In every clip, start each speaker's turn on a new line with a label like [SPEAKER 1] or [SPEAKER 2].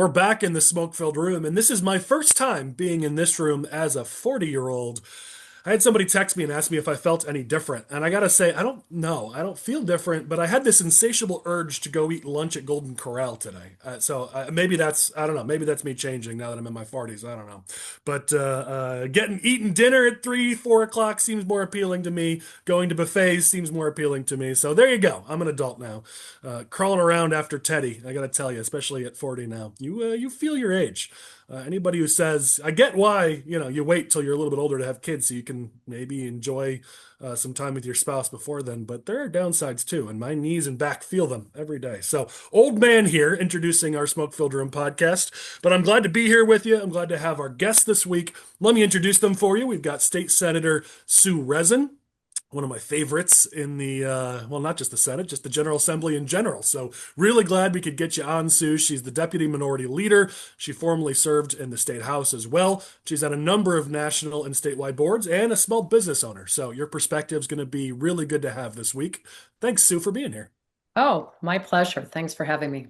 [SPEAKER 1] We're back in the smoke-filled room, and this is my first time being in this room as a 40-year-old. I had somebody text me and ask me if I felt any different, and I gotta say, I don't know. I don't feel different, but I had this insatiable urge to go eat lunch at Golden Corral today. Maybe I don't know, maybe that's me changing now that I'm in my 40s. I don't know. But eating dinner at 3, 4 o'clock seems more appealing to me. Going to buffets seems more appealing to me. So there you go. I'm an adult now. Crawling around after Teddy, I gotta tell you, especially at 40 now, you feel your age. Anybody who says, I get why, you wait till you're a little bit older to have kids so you can maybe enjoy some time with your spouse before then, but there are downsides too, and my knees and back feel them every day. So, old man here introducing our Smoke Filled Room podcast, but I'm glad to be here with you. I'm glad to have our guests this week. Let me introduce them for you. We've got State Senator Sue Rezin, one of my favorites in the not just the Senate, just the General Assembly in general. So really glad we could get you on, Sue. She's the Deputy Minority Leader. She formerly served in the State House as well. She's at a number of national and statewide boards and a small business owner. So your perspective is going to be really good to have this week. Thanks, Sue, for being here.
[SPEAKER 2] Oh, my pleasure. Thanks for having me.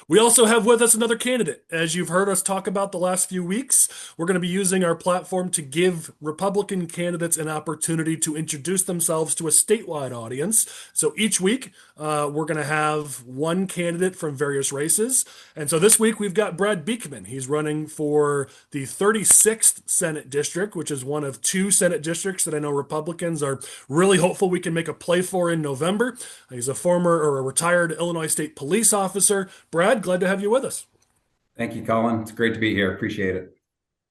[SPEAKER 1] We also have with us another candidate. As you've heard us talk about the last few weeks, we're going to be using our platform to give Republican candidates an opportunity to introduce themselves to a statewide audience. So each week, we're going to have one candidate from various races. And so this week, we've got Brad Beekman. He's running for the 36th Senate District, which is one of two Senate districts that I know Republicans are really hopeful we can make a play for in November. He's a former or a retired Illinois State police officer. Brad, glad to have you with us.
[SPEAKER 3] Thank you, Collin. It's great to be here. Appreciate it.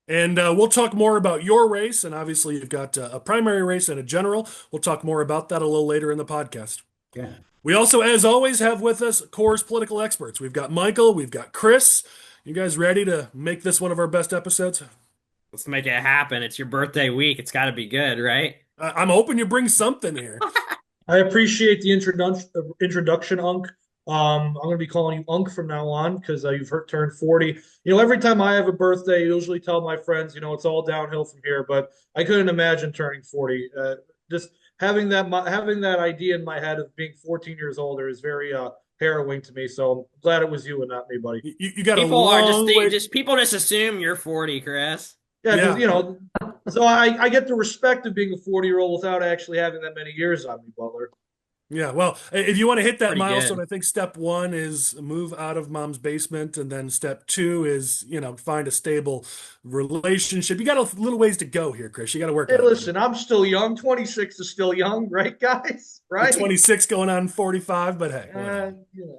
[SPEAKER 1] And we'll talk more about your race. And obviously, you've got a primary race and a general. We'll talk more about that a little later in the podcast.
[SPEAKER 3] Yeah.
[SPEAKER 1] We also, as always, have with us Core's political experts. We've got Michael, we've got Chris. You guys ready to make this one of our best episodes?
[SPEAKER 4] Let's make it happen. It's your birthday week. It's got to be good, right?
[SPEAKER 1] I'm hoping you bring something here.
[SPEAKER 5] I appreciate the introduction, Unc. I'm going to be calling you Unc from now on because you've turned 40. Every time I have a birthday, I usually tell my friends, it's all downhill from here. But I couldn't imagine turning 40. Just having that idea in my head of being 14 years older is very harrowing to me. So I'm glad it was you and not me, buddy.
[SPEAKER 1] You got
[SPEAKER 4] people
[SPEAKER 1] a long way.
[SPEAKER 4] People just assume you're 40, Chris.
[SPEAKER 5] Yeah, so I get the respect of being a 40-year-old without actually having that many years on me, Butler.
[SPEAKER 1] Yeah, well, if you want to hit that
[SPEAKER 4] Pretty
[SPEAKER 1] milestone,
[SPEAKER 4] good.
[SPEAKER 1] I think step one is move out of mom's basement, and then step two is, find a stable relationship. You got a little ways to go here, Chris. You got to work.
[SPEAKER 5] Hey, listen, I'm still young. 26 is still young, right, guys? Right?
[SPEAKER 1] You're 26 going on 45, but hey.
[SPEAKER 5] You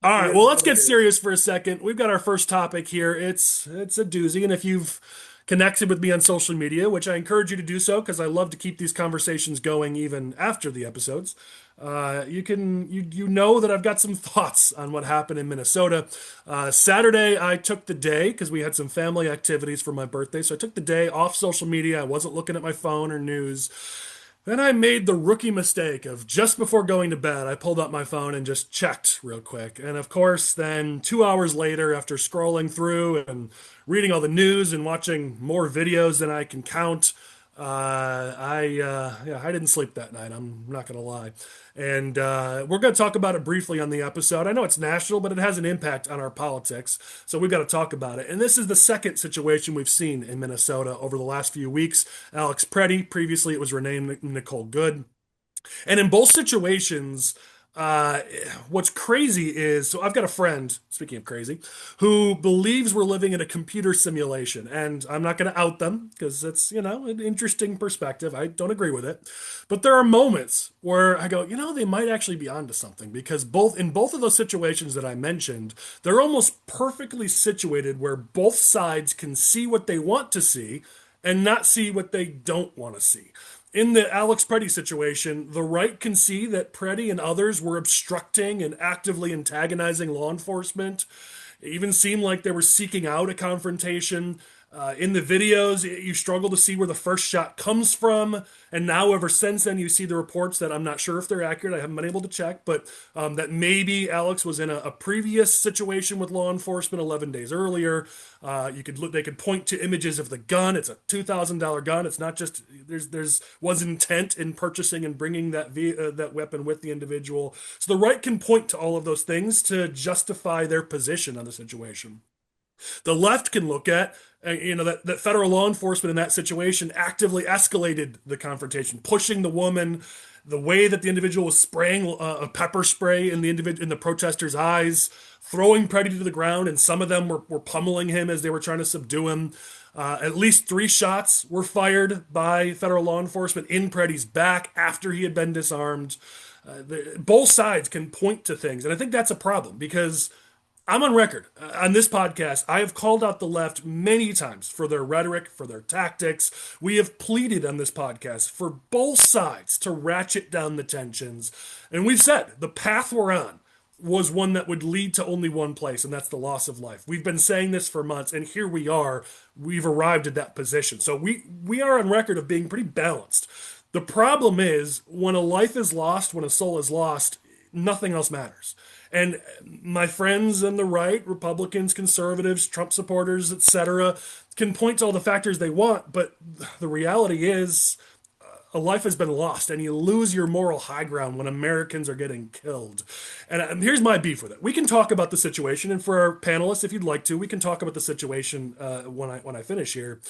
[SPEAKER 1] All right, well, let's get serious for a second. We've got our first topic here. It's a doozy, and if you've connected with me on social media, which I encourage you to do so because I love to keep these conversations going even after the episodes. You know that I've got some thoughts on what happened in Minnesota. Saturday, I took the day because we had some family activities for my birthday, so I took the day off social media. I wasn't looking at my phone or news. Then I made the rookie mistake of just before going to bed, I pulled up my phone and just checked real quick. And of course, then 2 hours later, after scrolling through and reading all the news and watching more videos than I can count, I didn't sleep that night. I'm not gonna lie, and we're gonna talk about it briefly on the episode. I know it's national, but it has an impact on our politics, so we've got to talk about it. And this is the second situation we've seen in Minnesota over the last few weeks. Alex Preddy, previously it was Renee Nicole Good, and in both situations. What's crazy is, so I've got a friend, speaking of crazy, who believes we're living in a computer simulation. And I'm not going to out them because it's, an interesting perspective. I don't agree with it. But there are moments where I go, they might actually be onto something because in both of those situations that I mentioned, they're almost perfectly situated where both sides can see what they want to see and not see what they don't want to see. In the Alex Preddy situation, the right can see that Preddy and others were obstructing and actively antagonizing law enforcement. It even seemed like they were seeking out a confrontation. In the videos, you struggle to see where the first shot comes from. And now, ever since then, you see the reports that I'm not sure if they're accurate. I haven't been able to check, but that maybe Alex was in a previous situation with law enforcement 11 days earlier. They could point to images of the gun. It's a $2,000 gun. It's not just was intent in purchasing and bringing that weapon with the individual. So the right can point to all of those things to justify their position on the situation. The left can look at, that federal law enforcement in that situation actively escalated the confrontation, pushing the woman, the way that the individual was spraying a pepper spray in the protesters' eyes, throwing Preddy to the ground, and some of them were pummeling him as they were trying to subdue him. At least 3 shots were fired by federal law enforcement in Preddy's back after he had been disarmed. Both sides can point to things, and I think that's a problem because I'm on record on this podcast. I have called out the left many times for their rhetoric, for their tactics. We have pleaded on this podcast for both sides to ratchet down the tensions. And we've said the path we're on was one that would lead to only one place, and that's the loss of life. We've been saying this for months, and here we are. We've arrived at that position. So we are on record of being pretty balanced. The problem is when a life is lost, when a soul is lost, nothing else matters. And my friends on the right, Republicans, conservatives, Trump supporters, etc., can point to all the factors they want, but the reality is a life has been lost, and you lose your moral high ground when Americans are getting killed. And here's my beef with it. We can talk about the situation, and for our panelists, if you'd like to, we can talk about the situation when I finish here.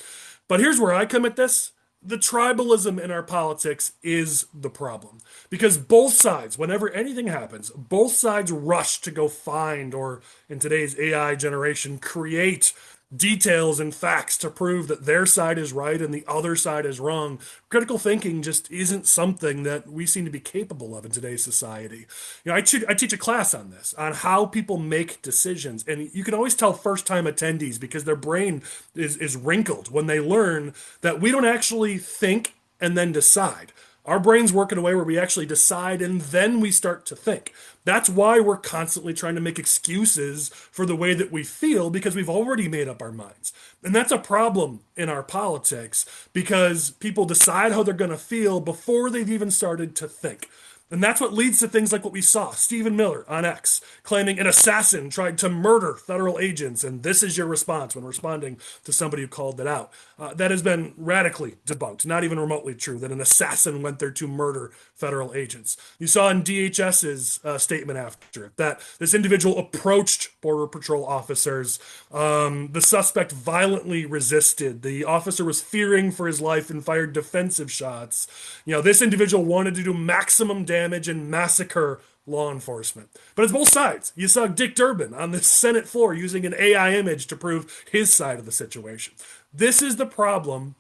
[SPEAKER 1] But here's where I come at this. The tribalism in our politics is the problem because both sides, whenever anything happens, both sides rush to go find, or in today's AI generation, create details and facts to prove that their side is right and the other side is wrong. Critical thinking just isn't something that we seem to be capable of in today's society. I teach a class on this, on how people make decisions, and you can always tell first-time attendees because their brain is wrinkled when they learn that we don't actually think and then decide. Our brains work in a way where we actually decide and then we start to think. That's why we're constantly trying to make excuses for the way that we feel because we've already made up our minds. And that's a problem in our politics because people decide how they're going to feel before they've even started to think. And that's what leads to things like what we saw. Stephen Miller on X claiming an assassin tried to murder federal agents, and this is your response when responding to somebody who called it out. That has been radically debunked, not even remotely true, that an assassin went there to murder federal agents. You saw in DHS's statement after that this individual approached Border Patrol officers. The suspect violently resisted. The officer was fearing for his life and fired defensive shots. This individual wanted to do maximum damage and massacre law enforcement. But it's both sides. You saw Dick Durbin on the Senate floor using an AI image to prove his side of the situation. This is the problem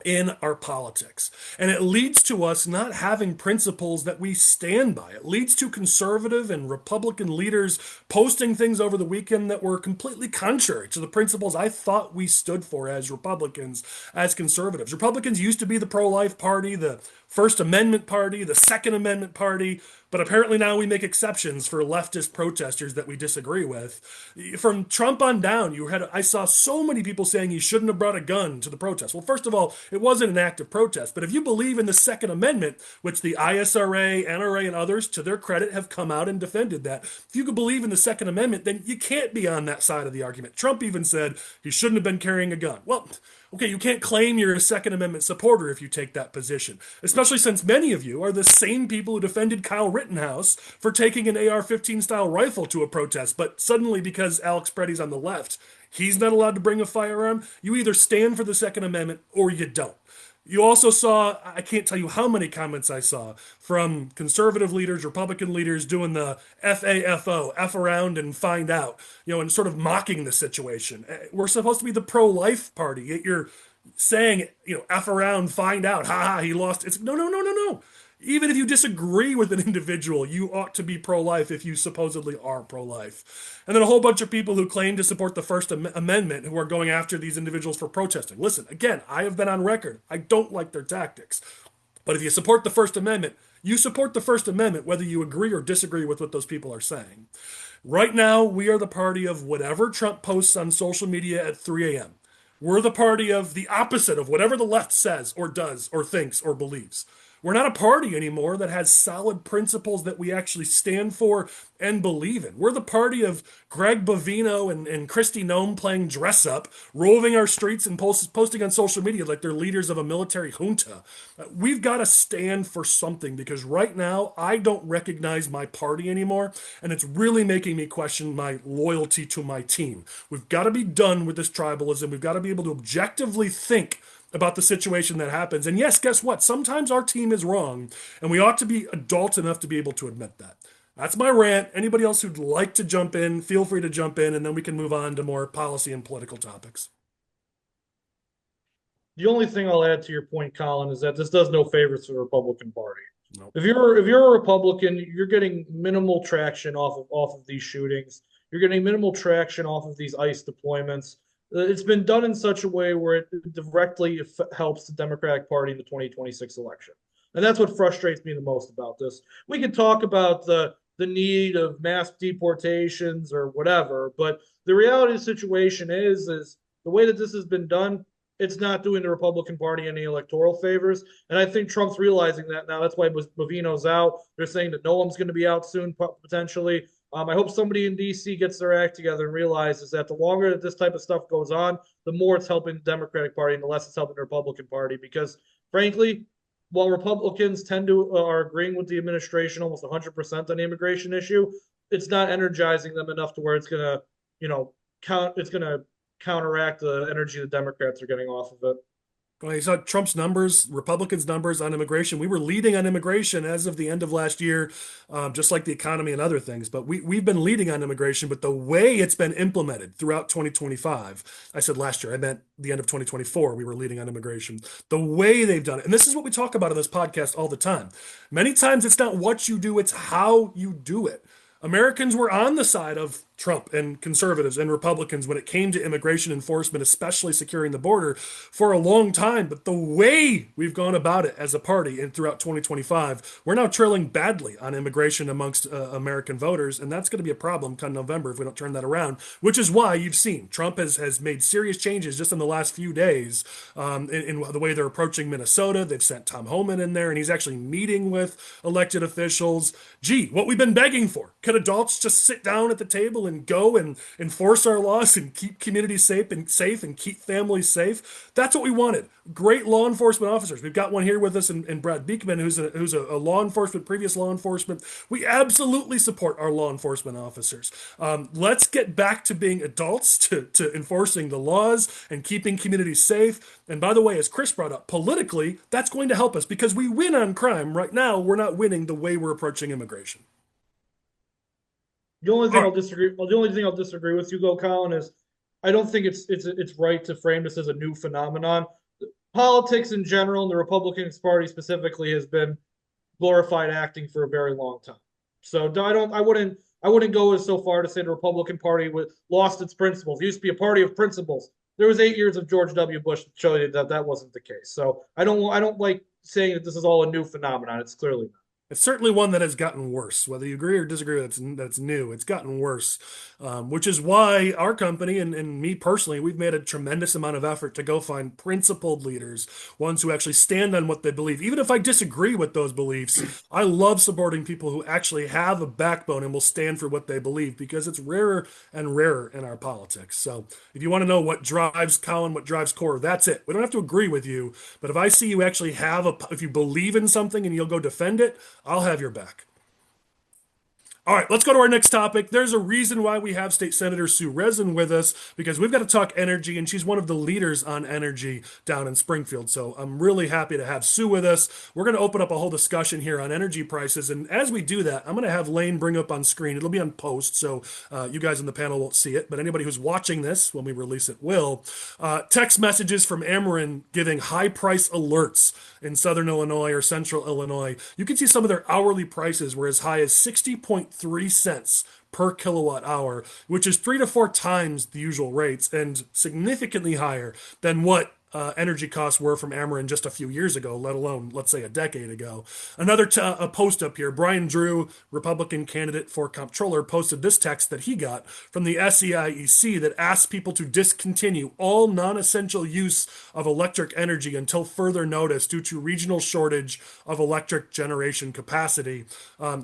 [SPEAKER 1] in our politics. And it leads to us not having principles that we stand by. It leads to conservative and Republican leaders posting things over the weekend that were completely contrary to the principles I thought we stood for as Republicans, as conservatives. Republicans used to be the pro-life party, the First Amendment party, the Second Amendment party, but apparently now we make exceptions for leftist protesters that we disagree with. From Trump on down, I saw so many people saying he shouldn't have brought a gun to the protest. Well, first of all, it wasn't an act of protest, but if you believe in the Second Amendment, which the ISRA, NRA, and others, to their credit, have come out and defended that, if you could believe in the Second Amendment, then you can't be on that side of the argument. Trump even said he shouldn't have been carrying a gun. Well, okay, you can't claim you're a Second Amendment supporter if you take that position, especially since many of you are the same people who defended Kyle Rittenhouse for taking an AR-15 style rifle to a protest, but suddenly because Alex Preddy's on the left, he's not allowed to bring a firearm. You either stand for the Second Amendment or you don't. You also saw, I can't tell you how many comments I saw from conservative leaders, Republican leaders doing the FAFO, F around and find out, and sort of mocking the situation. We're supposed to be the pro-life party. Yet you're saying, F around, find out, he lost. It's no. Even if you disagree with an individual, you ought to be pro-life if you supposedly are pro-life. And then a whole bunch of people who claim to support the First Amendment who are going after these individuals for protesting. Listen, again, I have been on record. I don't like their tactics. But if you support the First Amendment, you support the First Amendment whether you agree or disagree with what those people are saying. Right now, we are the party of whatever Trump posts on social media at 3 a.m. We're the party of the opposite of whatever the left says or does or thinks or believes. We're not a party anymore that has solid principles that we actually stand for and believe in. We're the party of Greg Bovino and Kristi Noem playing dress up, roving our streets and posting on social media like they're leaders of a military junta. We've got to stand for something because right now I don't recognize my party anymore, and it's really making me question my loyalty to my team. We've got to be done with this tribalism. We've got to be able to objectively think about the situation that happens. And yes, guess what? Sometimes our team is wrong, and we ought to be adult enough to be able to admit that. That's my rant. Anybody else who'd like to jump in, feel free to jump in, and then we can move on to more policy and political topics.
[SPEAKER 5] The only thing I'll add to your point, Colin, is that this does no favors to the Republican Party.
[SPEAKER 1] Nope.
[SPEAKER 5] If you're a Republican, you're getting minimal traction off of these shootings. You're getting minimal traction off of these ICE deployments. It's been done in such a way where it directly helps the Democratic Party in the 2026 election. And that's what frustrates me the most about this. We can talk about the need of mass deportations or whatever, but the reality of the situation is the way that this has been done, it's not doing the Republican Party any electoral favors. And I think Trump's realizing that now. That's why Bovino's out. They're saying that Noem's going to be out soon, potentially. I hope somebody in D.C. gets their act together and realizes that the longer that this type of stuff goes on, the more it's helping the Democratic Party and the less it's helping the Republican Party. Because, frankly, while Republicans tend to are agreeing with the administration almost 100% on the immigration issue, it's not energizing them enough to where it's going to, counteract the energy the Democrats are getting off of it.
[SPEAKER 1] Well, you saw Trump's numbers, Republicans' numbers on immigration. We were leading on immigration as of the end of last year, just like the economy and other things. But we've been leading on immigration. But the way it's been implemented throughout 2025, I said last year, I meant the end of 2024, we were leading on immigration. The way they've done it, and this is what we talk about on this podcast all the time. Many times it's not what you do, it's how you do it. Americans were on the side of Trump and conservatives and Republicans when it came to immigration enforcement, especially securing the border, for a long time. But the way we've gone about it as a party and throughout 2025, we're now trailing badly on immigration amongst American voters. And that's going to be a problem come November if we don't turn that around, which is why you've seen Trump has made serious changes just in the last few days in the way they're approaching Minnesota. They've sent Tom Homan in there, and he's actually meeting with elected officials. Gee, what we've been begging for. Could adults just sit down at the table and go and enforce our laws and keep communities safe and keep families safe? That's what we wanted. Great law enforcement officers. We've got one here with us in Brad Beekman, who's a law enforcement, previous law enforcement. We absolutely support our law enforcement officers. Let's get back to being adults, to enforcing the laws and keeping communities safe. And by the way, as Chris brought up, politically, that's going to help us because we win on crime. Right now, we're not winning the way we're approaching immigration.
[SPEAKER 5] The only thing I'll disagree with you, Colin, is I don't think it's right to frame this as a new phenomenon. Politics in general, and the Republican Party specifically, has been glorified acting for a very long time. So I wouldn't go as so far to say the Republican Party lost its principles. It used to be a party of principles. There was 8 years of George W. Bush to show you that wasn't the case. So I don't like saying that this is all a new phenomenon. It's clearly not.
[SPEAKER 1] It's certainly one that has gotten worse. Whether you agree or disagree, that's new. It's gotten worse, which is why our company and me personally, we've made a tremendous amount of effort to go find principled leaders, ones who actually stand on what they believe. Even if I disagree with those beliefs, I love supporting people who actually have a backbone and will stand for what they believe because it's rarer and rarer in our politics. So if you want to know what drives Collin, what drives Core, that's it. We don't have to agree with you, but if I see you actually if you believe in something and you'll go defend it, I'll have your back. All right, let's go to our next topic. There's a reason why we have State Senator Sue Rezin with us, because we've got to talk energy, and she's one of the leaders on energy down in Springfield. So I'm really happy to have Sue with us. We're going to open up a whole discussion here on energy prices, and as we do that, I'm going to have Lane bring up on screen. It'll be on post, so you guys in the panel won't see it, but anybody who's watching this when we release it will. Text messages from Ameren giving high price alerts in Southern Illinois or Central Illinois. You can see some of their hourly prices were as high as 60.3 cents per kilowatt hour, which is 3 to 4 times the usual rates and significantly higher than what energy costs were from Ameren just a few years ago, let alone, let's say, a decade ago. Another a post up here, Brian Drew, Republican candidate for comptroller, posted this text that he got from the SEIEC that asks people to discontinue all non-essential use of electric energy until further notice due to regional shortage of electric generation capacity.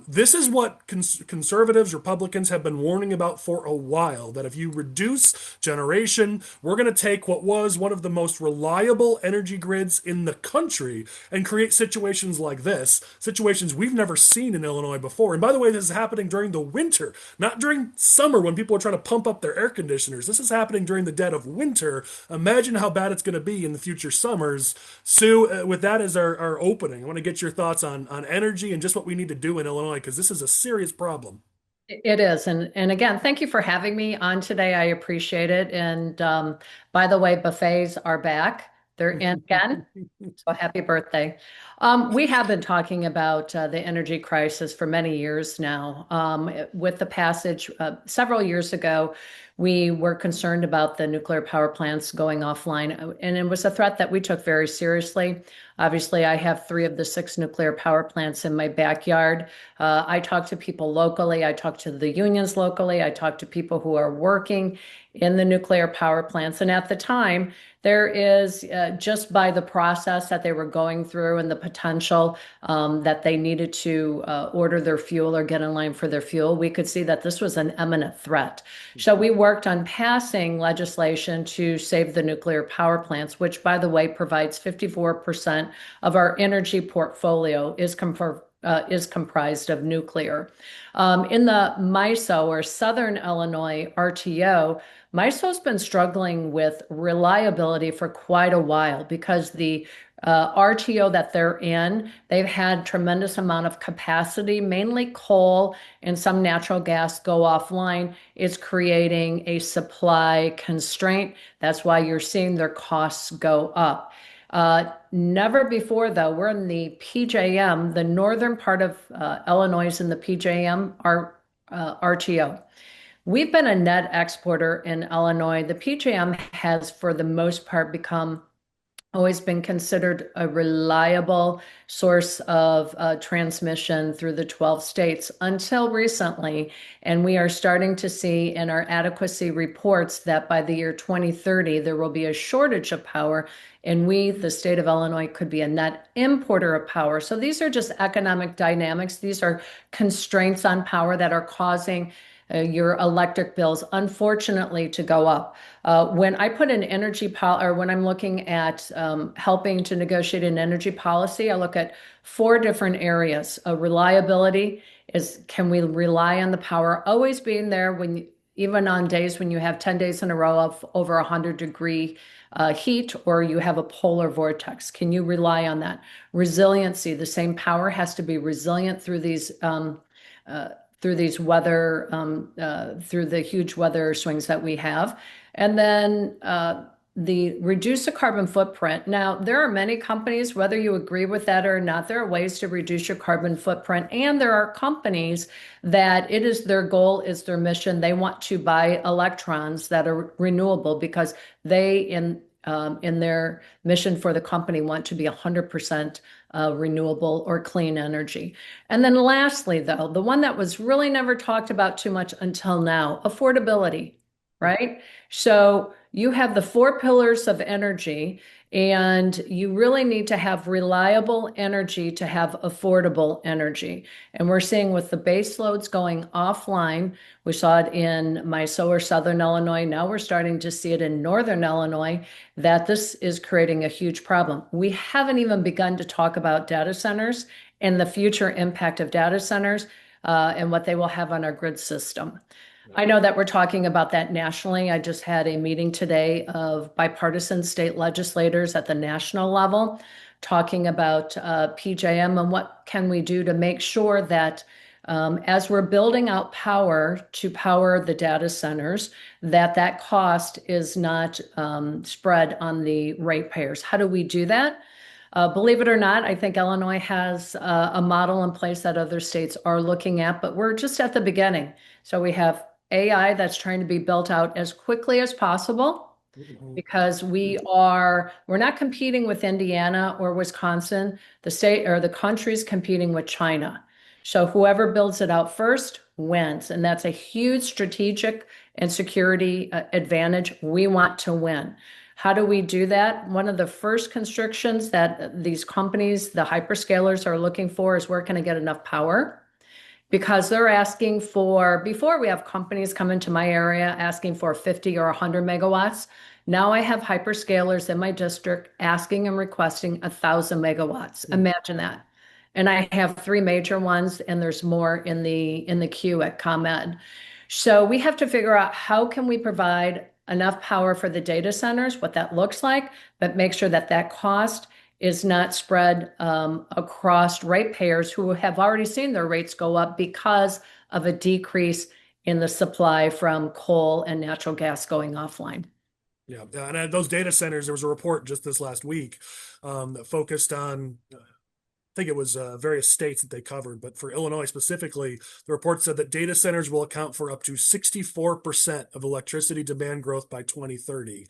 [SPEAKER 1] This is what conservatives, Republicans have been warning about for a while, that if you reduce generation, we're going to take what was one of the most reliable energy grids in the country and create situations like this, situations we've never seen in Illinois before. And by the way, this is happening during the winter, not during summer when people are trying to pump up their air conditioners. This is happening during the dead of winter. Imagine how bad it's going to be in the future summers. Sue, with that as our opening, I want to get your thoughts on energy and just what we need to do in Illinois, because this is a serious problem.
[SPEAKER 2] It is. And again, thank you for having me on today. I appreciate it. And by the way, buffets are back. They're in again. So happy birthday. We have been talking about the energy crisis for many years now. With the passage several years ago, we were concerned about the nuclear power plants going offline, and it was a threat that we took very seriously. Obviously, I have 3 of the 6 nuclear power plants in my backyard. I talk to people locally. I talk to the unions locally. I talk to people who are working in the nuclear power plants. And at the time, there is just by the process that they were going through and the potential that they needed to order their fuel or get in line for their fuel, we could see that this was an imminent threat. So we worked on passing legislation to save the nuclear power plants, which, by the way, provides 54% of our energy portfolio is comprised of nuclear. In the MISO, or Southern Illinois RTO, MISO's been struggling with reliability for quite a while because the RTO that they're in, they've had tremendous amount of capacity, mainly coal and some natural gas go offline. It's creating a supply constraint. That's why you're seeing their costs go up. Never before, though, we're in the PJM, the northern part of Illinois in the PJM, RTO. We've been a net exporter in Illinois. The PJM has, for the most part, always been considered a reliable source of transmission through the 12 states until recently. And we are starting to see in our adequacy reports that by the year 2030, there will be a shortage of power. And we, the state of Illinois, could be a net importer of power. So these are just economic dynamics. These are constraints on power that are causing your electric bills, unfortunately, to go up. When I put an when I'm looking at helping to negotiate an energy policy, I look at 4 different areas. Reliability is, can we rely on the power always being there even on days when you have 10 days in a row of over 100-degree heat, or you have a polar vortex? Can you rely on that? Resiliency, the same power has to be resilient through these weather, through the huge weather swings that we have. And then the reduce the carbon footprint. Now, there are many companies, whether you agree with that or not, there are ways to reduce your carbon footprint. And there are companies that it is their goal, is their mission. They want to buy electrons that are renewable because they, in their mission for the company, want to be 100% renewable or clean energy. And then lastly, though, the one that was really never talked about too much until now, affordability, right? So you have the 4 pillars of energy, and you really need to have reliable energy to have affordable energy. And we're seeing with the base loads going offline, we saw it in MISO or Southern Illinois. Now we're starting to see it in Northern Illinois, that this is creating a huge problem. We haven't even begun to talk about data centers and the future impact of data centers and what they will have on our grid system. I know that we're talking about that nationally. I just had a meeting today of bipartisan state legislators at the national level talking about PJM and what can we do to make sure that as we're building out power to power the data centers, that cost is not spread on the ratepayers. How do we do that? Believe it or not, I think Illinois has a model in place that other states are looking at, but we're just at the beginning. So we have AI that's trying to be built out as quickly as possible. because we're not competing with Indiana or Wisconsin. The state or the country's competing with China. So whoever builds it out first wins. And that's a huge strategic and security advantage. We want to win. How do we do that? One of the first constrictions that these companies, the hyperscalers, are looking for is, where can I get enough power? Because they're asking for, before we have companies come into my area asking for 50 or 100 megawatts. Now I have hyperscalers in my district asking and requesting 1,000 megawatts. Imagine that. And I have 3 major ones, and there's more in the queue at ComEd. So we have to figure out, how can we provide enough power for the data centers, what that looks like, but make sure that that cost is not spread across ratepayers who have already seen their rates go up because of a decrease in the supply from coal and natural gas going offline.
[SPEAKER 1] Yeah, and those data centers, there was a report just this last week that focused on, I think it was various states that they covered, but for Illinois specifically, the report said that data centers will account for up to 64% of electricity demand growth by 2030,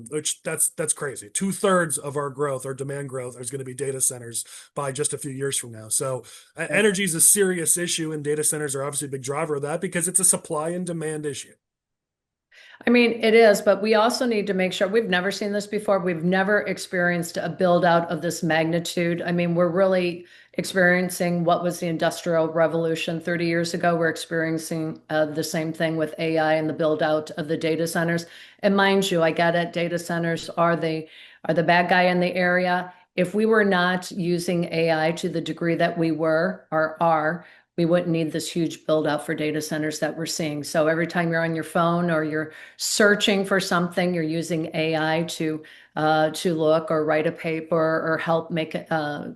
[SPEAKER 1] which that's crazy. 2/3 of our growth, our demand growth, is going to be data centers by just a few years from now. So energy is a serious issue, and data centers are obviously a big driver of that because it's a supply and demand issue.
[SPEAKER 2] I mean, it is, but we also need to make sure, we've never seen this before. We've never experienced a build out of this magnitude. I mean, we're really experiencing what was the Industrial Revolution 30 years ago. We're experiencing the same thing with AI and the build out of the data centers. And mind you, I get it, data centers are the bad guy in the area. If we were not using AI to the degree that we were or are, we wouldn't need this huge build out for data centers that we're seeing. So every time you're on your phone or you're searching for something, you're using AI to look or write a paper or help make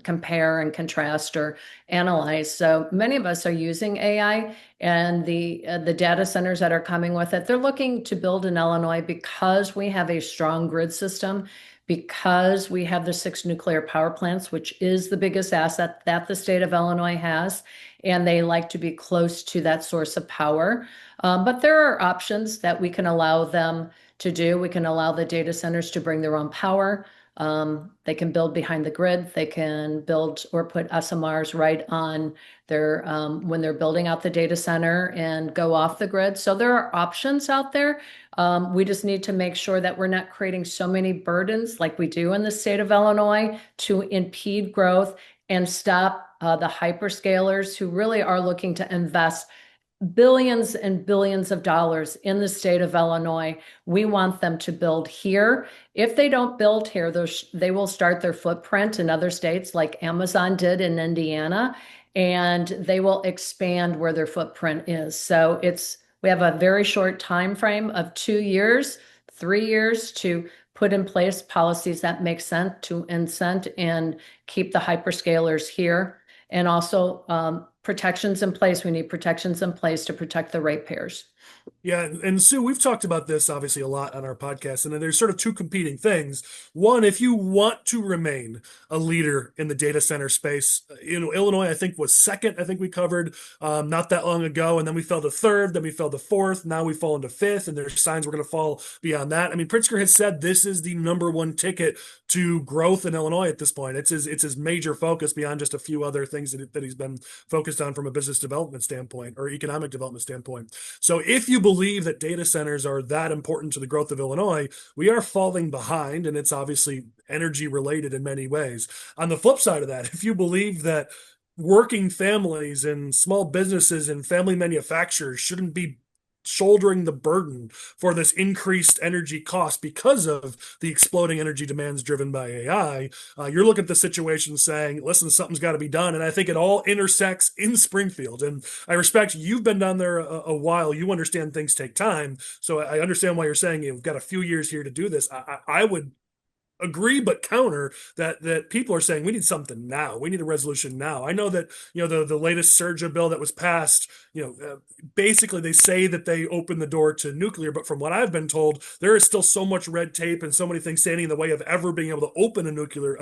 [SPEAKER 2] compare and contrast or analyze. So many of us are using AI, and the data centers that are coming with it, they're looking to build in Illinois because we have a strong grid system, because we have the 6 nuclear power plants, which is the biggest asset that the state of Illinois has, and they like to be close to that source of power. But there are options that we can allow them to do. We can allow the data centers to bring their own power. They can build behind the grid. They can build or put SMRs right on their when they're building out the data center and go off the grid. So there are options out there. We just need to make sure that we're not creating so many burdens like we do in the state of Illinois to impede growth and stop the hyperscalers who really are looking to invest billions and billions of dollars in the state of Illinois. We want them to build here. If they don't build here, they will start their footprint in other states like Amazon did in Indiana, and they will expand where their footprint is. So we have a very short time frame of 2 years, 3 years to put in place policies that make sense to incent and keep the hyperscalers here. And also protections in place. We need protections in place to protect the ratepayers.
[SPEAKER 1] Yeah, and Sue, we've talked about this obviously a lot on our podcast, and there's sort of 2 competing things. One, if you want to remain a leader in the data center space, Illinois, I think, was second. I think we covered not that long ago, and then we fell to 3rd, then we fell to 4th, now we fall into 5th, and there's signs we're going to fall beyond that. I mean, Pritzker has said this is the #1 ticket to growth in Illinois at this point. It's his major focus beyond just a few other things that he's been focused on from a business development standpoint or economic development standpoint. So if you believe that data centers are that important to the growth of Illinois, we are falling behind, and it's obviously energy related in many ways. On the flip side of that, if you believe that working families and small businesses and family manufacturers shouldn't be shouldering the burden for this increased energy cost because of the exploding energy demands driven by AI, you're looking at the situation saying, listen, something's got to be done. And I think it all intersects in Springfield. And I respect you've been down there a while. You understand things take time. So I understand why you're saying you've got a few years here to do this. I would agree but counter that people are saying we need something now. We need a resolution now. I know that the latest Surge bill that was passed, basically they say that they open the door to nuclear, but from what I've been told, there is still so much red tape and so many things standing in the way of ever being able to open a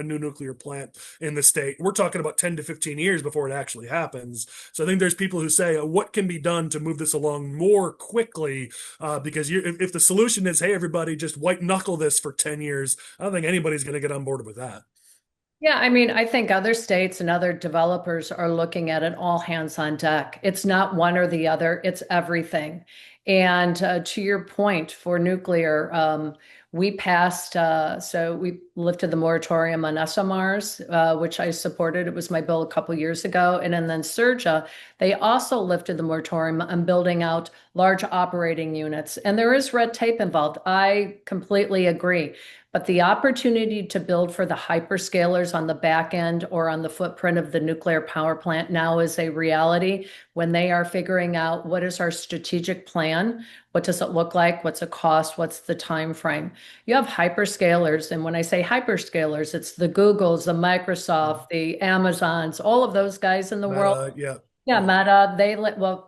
[SPEAKER 1] new nuclear plant in the state. We're talking about 10 to 15 years before it actually happens. So I think there's people who say what can be done to move this along more quickly, because if the solution is, hey, everybody just white knuckle this for 10 years, I don't think anybody's going to get on board with that.
[SPEAKER 2] Yeah, I mean, I think other states and other developers are looking at it all hands on deck. It's not one or the other, it's everything. And to your point, for nuclear, we passed, so we lifted the moratorium on SMRs, which I supported. It was my bill a couple years ago. And then Surja, they also lifted the moratorium on building out large operating units. And there is red tape involved. I completely agree. But the opportunity to build for the hyperscalers on the back end or on the footprint of the nuclear power plant now is a reality when they are figuring out what is our strategic plan, what does it look like, what's the cost, what's the time frame. You have hyperscalers, and when I say hyperscalers, it's the Googles, the Microsoft, the Amazons, all of those guys in the world.
[SPEAKER 1] Yeah.
[SPEAKER 2] Yeah, Meta,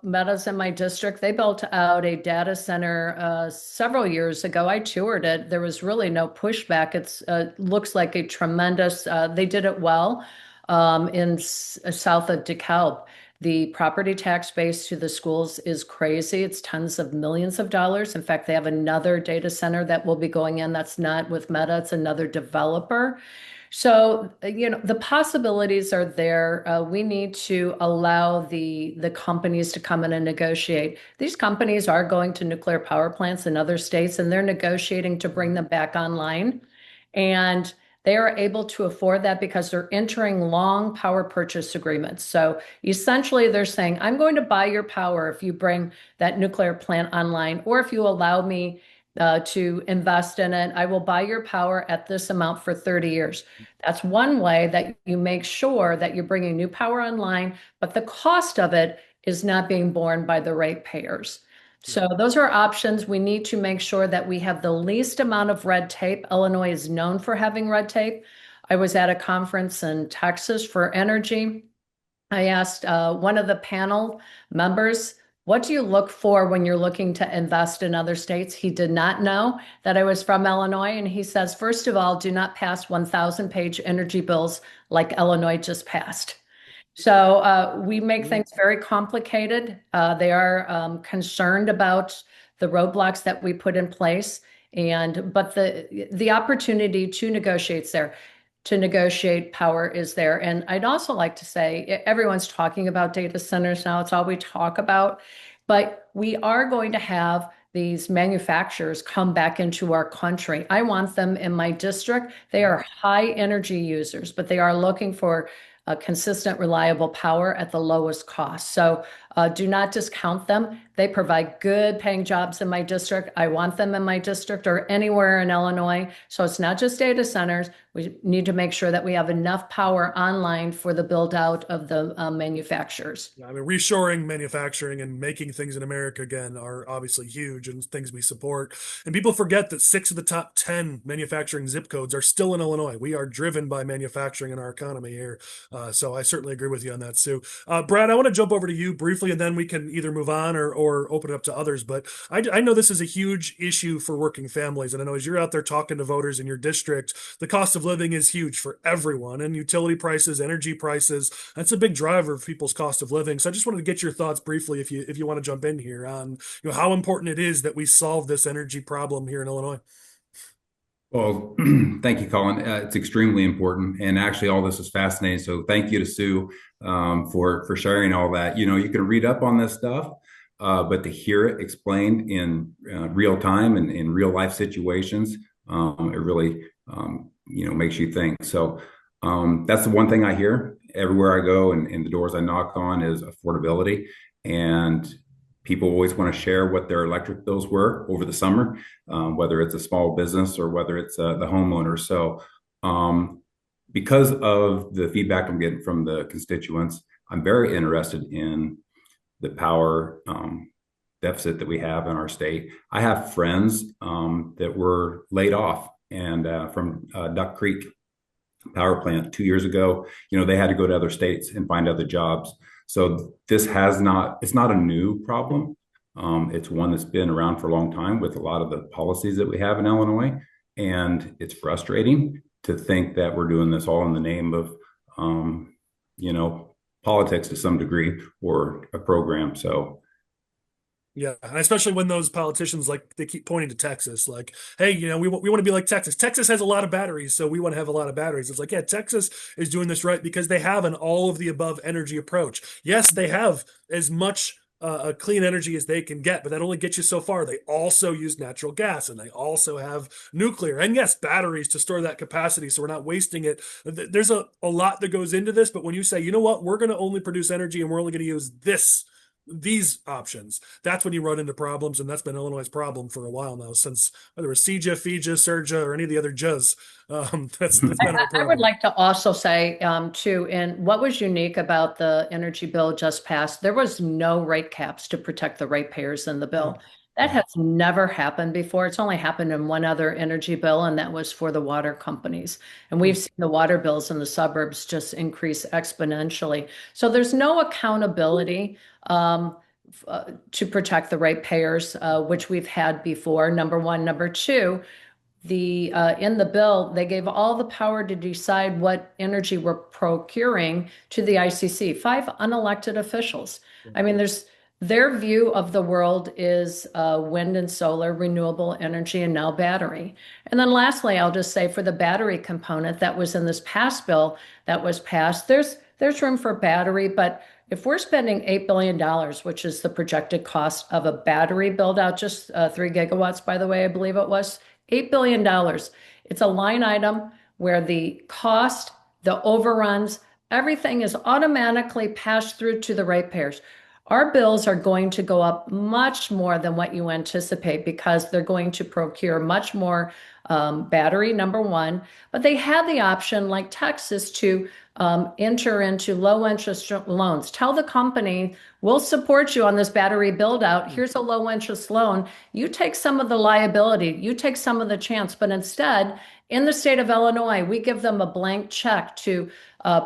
[SPEAKER 2] Meta's in my district. They built out a data center several years ago. I toured it. There was really no pushback. It's looks like a tremendous, they did it well south of DeKalb. The property tax base to the schools is crazy. It's tens of millions of dollars. In fact, they have another data center that will be going in. That's not with Meta, it's another developer. So, the possibilities are there. We need to allow the companies to come in and negotiate. These companies are going to nuclear power plants in other states, and they're negotiating to bring them back online. And they are able to afford that because they're entering long power purchase agreements. So essentially, they're saying, I'm going to buy your power if you bring that nuclear plant online, or if you allow me to invest in it. I will buy your power at this amount for 30 years. That's one way that you make sure that you're bringing new power online, but the cost of it is not being borne by the ratepayers. So those are options. We need to make sure that we have the least amount of red tape. Illinois is known for having red tape. I was at a conference in Texas for energy. I asked one of the panel members, what do you look for when you're looking to invest in other states? He did not know that I was from Illinois. And he says, first of all, do not pass 1,000-page energy bills like Illinois just passed. So we make things very complicated. They are concerned about the roadblocks that we put in place. But the opportunity to negotiate there. To negotiate power is there. And I'd also like to say, everyone's talking about data centers now. It's all we talk about. But we are going to have these manufacturers come back into our country. I want them in my district. They are high energy users, but they are looking for consistent, reliable power at the lowest cost. So do not discount them. They provide good paying jobs in my district. I want them in my district or anywhere in Illinois. So it's not just data centers. We need to make sure that we have enough power online for the build out of the manufacturers.
[SPEAKER 1] Yeah, I mean, reshoring manufacturing and making things in America again are obviously huge and things we support. And people forget that 6 of the top 10 manufacturing zip codes are still in Illinois. We are driven by manufacturing in our economy here. So I certainly agree with you on that, Sue. Brad, I want to jump over to you briefly, and then we can either move on or open it up to others. But I know this is a huge issue for working families. And I know as you're out there talking to voters in your district, the cost of living is huge for everyone, and utility prices, energy prices, that's a big driver of people's cost of living. So I just wanted to get your thoughts briefly, if you want to jump in here, on how important it is that we solve this energy problem here in Illinois.
[SPEAKER 3] Well, thank you, Collin. It's extremely important, and actually, all this is fascinating. So, thank you to Sue for sharing all that. You can read up on this stuff, but to hear it explained in real time and in real life situations, it really makes you think. So, that's the one thing I hear everywhere I go, and the doors I knock on is affordability. And people always want to share what their electric bills were over the summer, whether it's a small business or whether it's the homeowner. So because of the feedback I'm getting from the constituents, I'm very interested in the power deficit that we have in our state. I have friends that were laid off and from Duck Creek power plant 2 years ago. They had to go to other states and find other jobs. So it's not a new problem. It's one that's been around for a long time with a lot of the policies that we have in Illinois. And it's frustrating to think that we're doing this all in the name of, politics to some degree or a program. So
[SPEAKER 1] Yeah, and especially when those politicians they keep pointing to Texas, like, hey, we want to be like Texas. Texas has a lot of batteries, so we want to have a lot of batteries. It's like, yeah, Texas is doing this right because they have an all of the above energy approach. Yes, they have as much clean energy as they can get, but that only gets you so far. They also use natural gas and they also have nuclear and yes, batteries to store that capacity, so we're not wasting it. There's a lot that goes into this, but when you say, you know what, we're going to only produce energy and we're only going to use these options, that's when you run into problems, and that's been Illinois' problem for a while now, since whether it was CJA, FIJA, SERJA, or any of the other JAs. That's been our
[SPEAKER 2] I
[SPEAKER 1] problem.
[SPEAKER 2] would like to also say, too, and what was unique about the energy bill just passed, there was no rate caps to protect the ratepayers in the bill. That has never happened before. It's only happened in one other energy bill, and that was for the water companies. And we've seen the water bills in the suburbs just increase exponentially. So there's no accountability to protect the ratepayers, which we've had before, number one. Number two, in the bill, they gave all the power to decide what energy we're procuring to the ICC, 5 unelected officials. I mean, their view of the world is wind and solar, renewable energy, and now battery. And then lastly, I'll just say for the battery component that was in this past bill that was passed, there's room for battery, but if we're spending $8 billion, which is the projected cost of a battery build out, just 3 gigawatts, by the way, I believe it was, $8 billion. It's a line item where the cost, the overruns, everything is automatically passed through to the ratepayers. Our bills are going to go up much more than what you anticipate because they're going to procure much more battery, number one. But they have the option, like Texas, to enter into low interest loans. Tell the company, we'll support you on this battery build out. Here's a low interest loan. You take some of the liability, you take some of the chance. But instead, in the state of Illinois, we give them a blank check to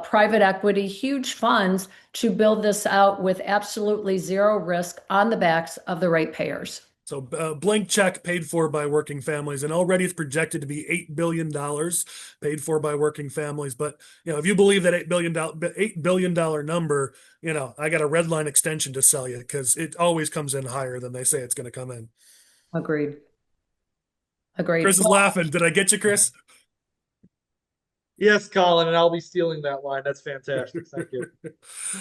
[SPEAKER 2] private equity, huge funds to build this out with absolutely zero risk on the backs of the ratepayers.
[SPEAKER 1] So blank check paid for by working families, and already it's projected to be $8 billion paid for by working families. But if you believe that $8 billion number, I got a red line extension to sell you because it always comes in higher than they say it's going to come in.
[SPEAKER 2] Agreed.
[SPEAKER 1] Chris is laughing. Did I get you, Chris?
[SPEAKER 5] Yes, Collin, and I'll be stealing that line. That's fantastic. Thank you.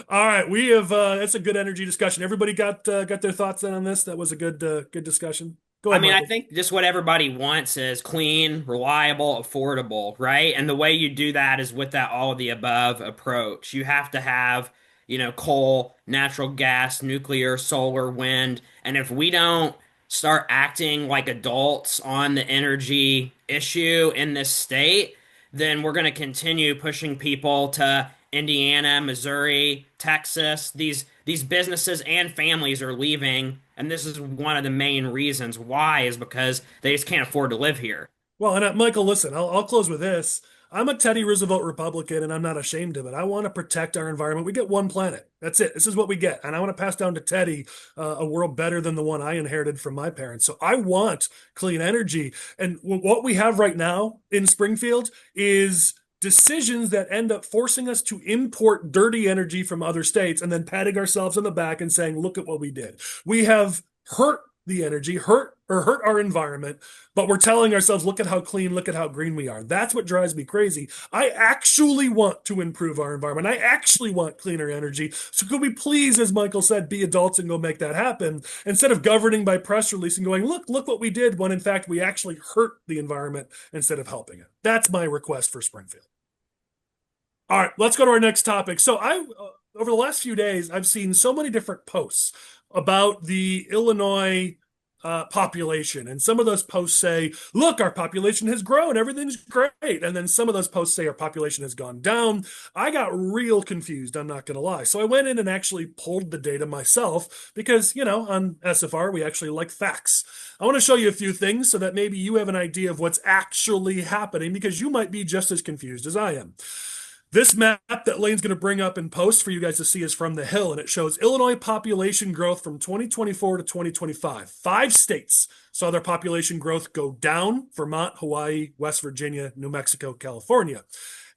[SPEAKER 1] All right, we have that's a good energy discussion. Everybody got their thoughts in on this. That was a good discussion. Go ahead,
[SPEAKER 4] I
[SPEAKER 1] Michael.
[SPEAKER 4] think just what everybody wants is clean, reliable, affordable, right? And the way you do that is with that all of the above approach. You have to have, coal, natural gas, nuclear, solar, wind. And if we don't start acting like adults on the energy issue in this state, then we're going to continue pushing people to Indiana, Missouri, Texas. These businesses and families are leaving, and this is one of the main reasons why is because they just can't afford to live here.
[SPEAKER 1] Well, and Michael, listen, I'll close with this. I'm a Teddy Roosevelt Republican, and I'm not ashamed of it. I want to protect our environment. We get one planet. That's it. This is what we get. And I want to pass down to Teddy a world better than the one I inherited from my parents. So I want clean energy. And what we have right now in Springfield is decisions that end up forcing us to import dirty energy from other states and then patting ourselves on the back and saying, look at what we did. We have hurt the energy, hurt our environment, but we're telling ourselves, look at how clean, look at how green we are. That's what drives me crazy. I actually want to improve our environment. I actually want cleaner energy. So could we please, as Michael said, be adults and go make that happen instead of governing by press release and going, look what we did, when in fact we actually hurt the environment instead of helping it. That's my request for Springfield. All right, let's go to our next topic. So over the last few days, I've seen so many different posts about the Illinois population. And some of those posts say, look, our population has grown, everything's great. And then some of those posts say our population has gone down. I got real confused, I'm not going to lie. So I went in and actually pulled the data myself because, on SFR, we actually like facts. I want to show you a few things so that maybe you have an idea of what's actually happening because you might be just as confused as I am. This map that Lane's going to bring up in post for you guys to see is from the Hill, and it shows Illinois population growth from 2024 to 2025. 5 states saw their population growth go down: Vermont, Hawaii, West Virginia, New Mexico, California.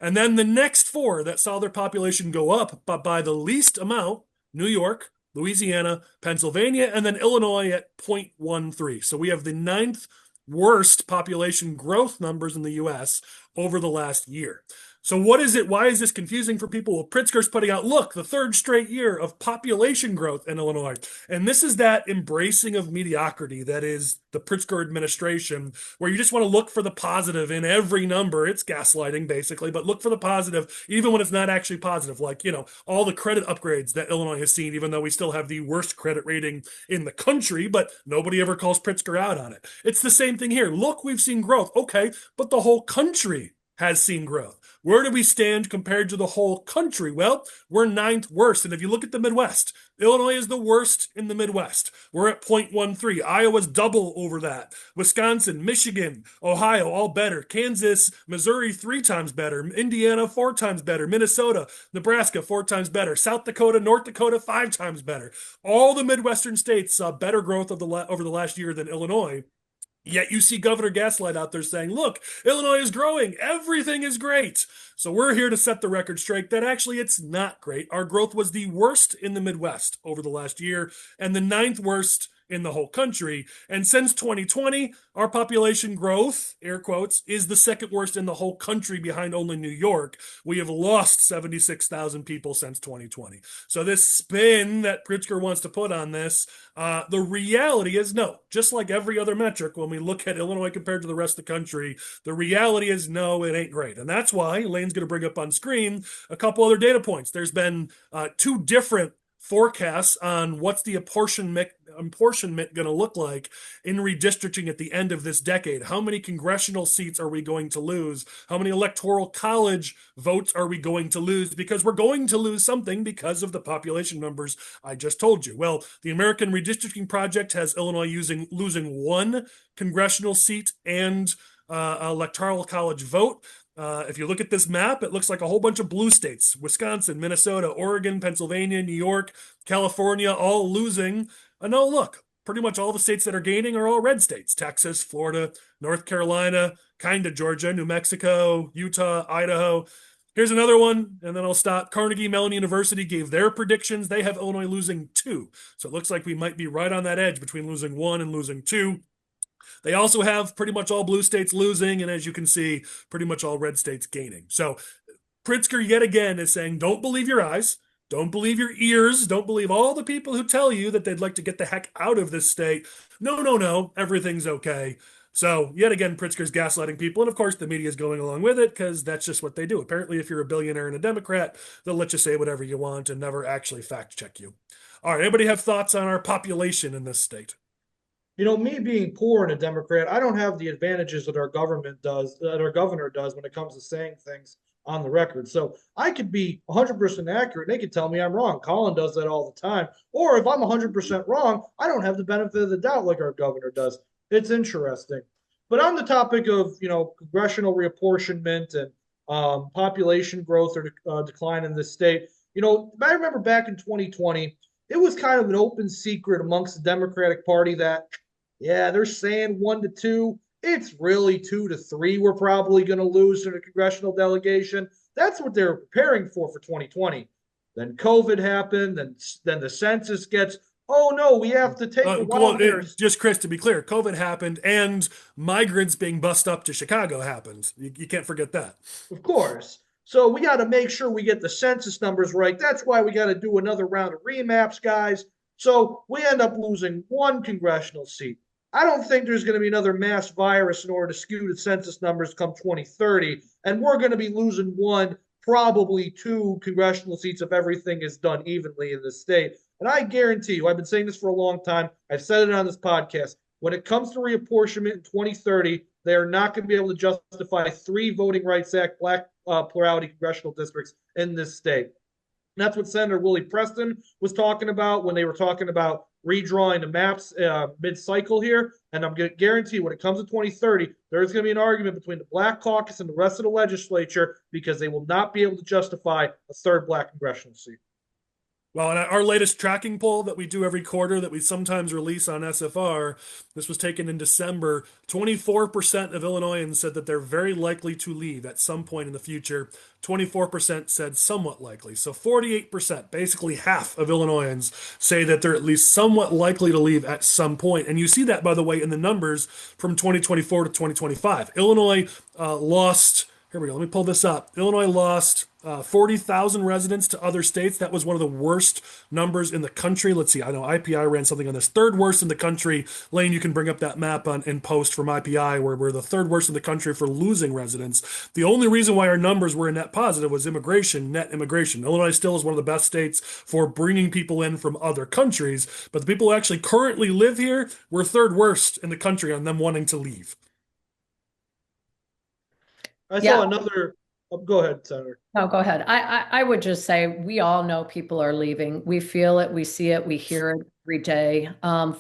[SPEAKER 1] And then the next 4 that saw their population go up, but by the least amount: New York, Louisiana, Pennsylvania, and then Illinois at 0.13. So we have the 9th worst population growth numbers in the U.S. over the last year. So what is it? Why is this confusing for people? Well, Pritzker's putting out, look, the 3rd straight year of population growth in Illinois. And this is that embracing of mediocrity that is the Pritzker administration, where you just want to look for the positive in every number. It's gaslighting, basically, but look for the positive, even when it's not actually positive. Like, all the credit upgrades that Illinois has seen, even though we still have the worst credit rating in the country, but nobody ever calls Pritzker out on it. It's the same thing here. Look, we've seen growth. Okay, but the whole country has seen growth. Where do we stand compared to the whole country? Well, we're 9th worst. And if you look at the Midwest, Illinois is the worst in the Midwest. We're at 0.13. Iowa's double over that. Wisconsin, Michigan, Ohio, all better. Kansas, Missouri, 3 times better. Indiana, 4 times better. Minnesota, Nebraska, 4 times better. South Dakota, North Dakota, 5 times better. All the Midwestern states saw better growth over the last year than Illinois. Yet you see Governor Gaslight out there saying, look, Illinois is growing. Everything is great. So we're here to set the record straight that actually it's not great. Our growth was the worst in the Midwest over the last year and the 9th worst in the whole country. And since 2020, our population growth, air quotes, is the 2nd worst in the whole country behind only New York. We have lost 76,000 people since 2020. So this spin that Pritzker wants to put on this, the reality is no. Just like every other metric, when we look at Illinois compared to the rest of the country, the reality is no, it ain't great. And that's why Lane's going to bring up on screen a couple other data points. There's been 2 different forecasts on what's the apportionment going to look like in redistricting at the end of this decade. How many congressional seats are we going to lose? How many electoral college votes are we going to lose? Because we're going to lose something because of the population numbers I just told you. Well, the American Redistricting Project has Illinois losing 1 congressional seat and electoral college vote. If you look at this map, it looks like a whole bunch of blue states: Wisconsin, Minnesota, Oregon, Pennsylvania, New York, California, all losing. No, look, pretty much all the states that are gaining are all red states: Texas, Florida, North Carolina, kind of Georgia, New Mexico, Utah, Idaho. Here's another one, and then I'll stop. Carnegie Mellon University gave their predictions. They have Illinois losing 2. So it looks like we might be right on that edge between losing 1 and losing 2. They also have pretty much all blue states losing, and as you can see, pretty much all red states gaining. So Pritzker yet again is saying, don't believe your eyes, don't believe your ears, don't believe all the people who tell you that they'd like to get the heck out of this state. No, everything's okay. So yet again, Pritzker's gaslighting people, and of course the media is going along with it because that's just what they do. Apparently, if you're a billionaire and a Democrat, they'll let you say whatever you want and never actually fact check you. All right, anybody have thoughts on our population in this state?
[SPEAKER 5] Me being poor and a Democrat, I don't have the advantages that our government does, that our governor does when it comes to saying things on the record. So I could be 100% accurate. And they could tell me I'm wrong. Collin does that all the time. Or if I'm 100% wrong, I don't have the benefit of the doubt like our governor does. It's interesting. But on the topic of, congressional reapportionment and population growth or decline in this state, I remember back in 2020, it was kind of an open secret amongst the Democratic Party that, yeah, they're saying 1 to 2. It's really 2 to 3 we're probably going to lose in a congressional delegation. That's what they're preparing for 2020. Then COVID happened, then the census gets, oh no, we have to take a while.
[SPEAKER 1] Just Chris, to be clear, COVID happened and migrants being bussed up to Chicago happened. You can't forget that.
[SPEAKER 5] Of course. So we got to make sure we get the census numbers right. That's why we got to do another round of remaps, guys. So we end up losing 1 congressional seat. I don't think there's going to be another mass virus in order to skew the census numbers come 2030. And we're going to be losing 1, probably 2 congressional seats if everything is done evenly in this state. And I guarantee you, I've been saying this for a long time. I've said it on this podcast. When it comes to reapportionment in 2030, they are not going to be able to justify 3 Voting Rights Act black plurality congressional districts in this state. And that's what Senator Willie Preston was talking about when they were talking about redrawing the maps mid-cycle here. And I'm going to guarantee when it comes to 2030, there's going to be an argument between the Black Caucus and the rest of the legislature because they will not be able to justify a third black congressional seat.
[SPEAKER 1] Well, in our latest tracking poll that we do every quarter that we sometimes release on SFR, this was taken in December. 24% of Illinoisans said that they're very likely to leave at some point in the future. 24% said somewhat likely. So 48%, basically half of Illinoisans, say that they're at least somewhat likely to leave at some point. And you see that, by the way, in the numbers from 2024 to 2025. Illinois lost. Here we go. Let me pull this up. Illinois lost 40,000 residents to other states. That was one of the worst numbers in the country. Let's see. I know IPI ran something on this. Third worst in the country. Lane, you can bring up that map in post from IPI where we're the third worst in the country for losing residents. The only reason why our numbers were a net positive was immigration, net immigration. Illinois still is one of the best states for bringing people in from other countries, but the people who actually currently live here were third worst in the country on them wanting to leave.
[SPEAKER 5] I saw another. Oh, go ahead, Senator.
[SPEAKER 2] No, go ahead. I would just say we all know people are leaving. We feel it, we see it, we hear it every day.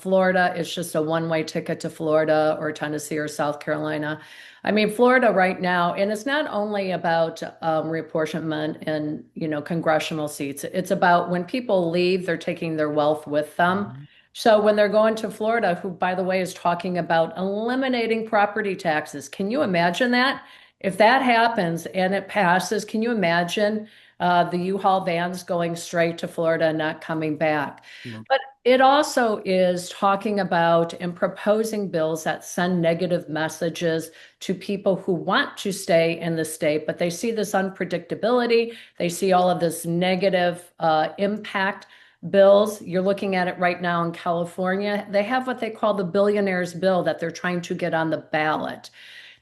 [SPEAKER 2] Florida is just a one-way ticket to Florida or Tennessee or South Carolina. I mean, Florida right now, and it's not only about reapportionment and congressional seats. It's about when people leave, they're taking their wealth with them. So when they're going to Florida, who, by the way, is talking about eliminating property taxes, can you imagine that? If that happens and it passes, can you imagine the U-Haul vans going straight to Florida and not coming back? But it also is talking about and proposing bills that send negative messages to people who want to stay in the state, but they see this unpredictability. They see all of this negative impact bills. You're looking at it right now in California. They have what they call the billionaires bill that they're trying to get on the ballot.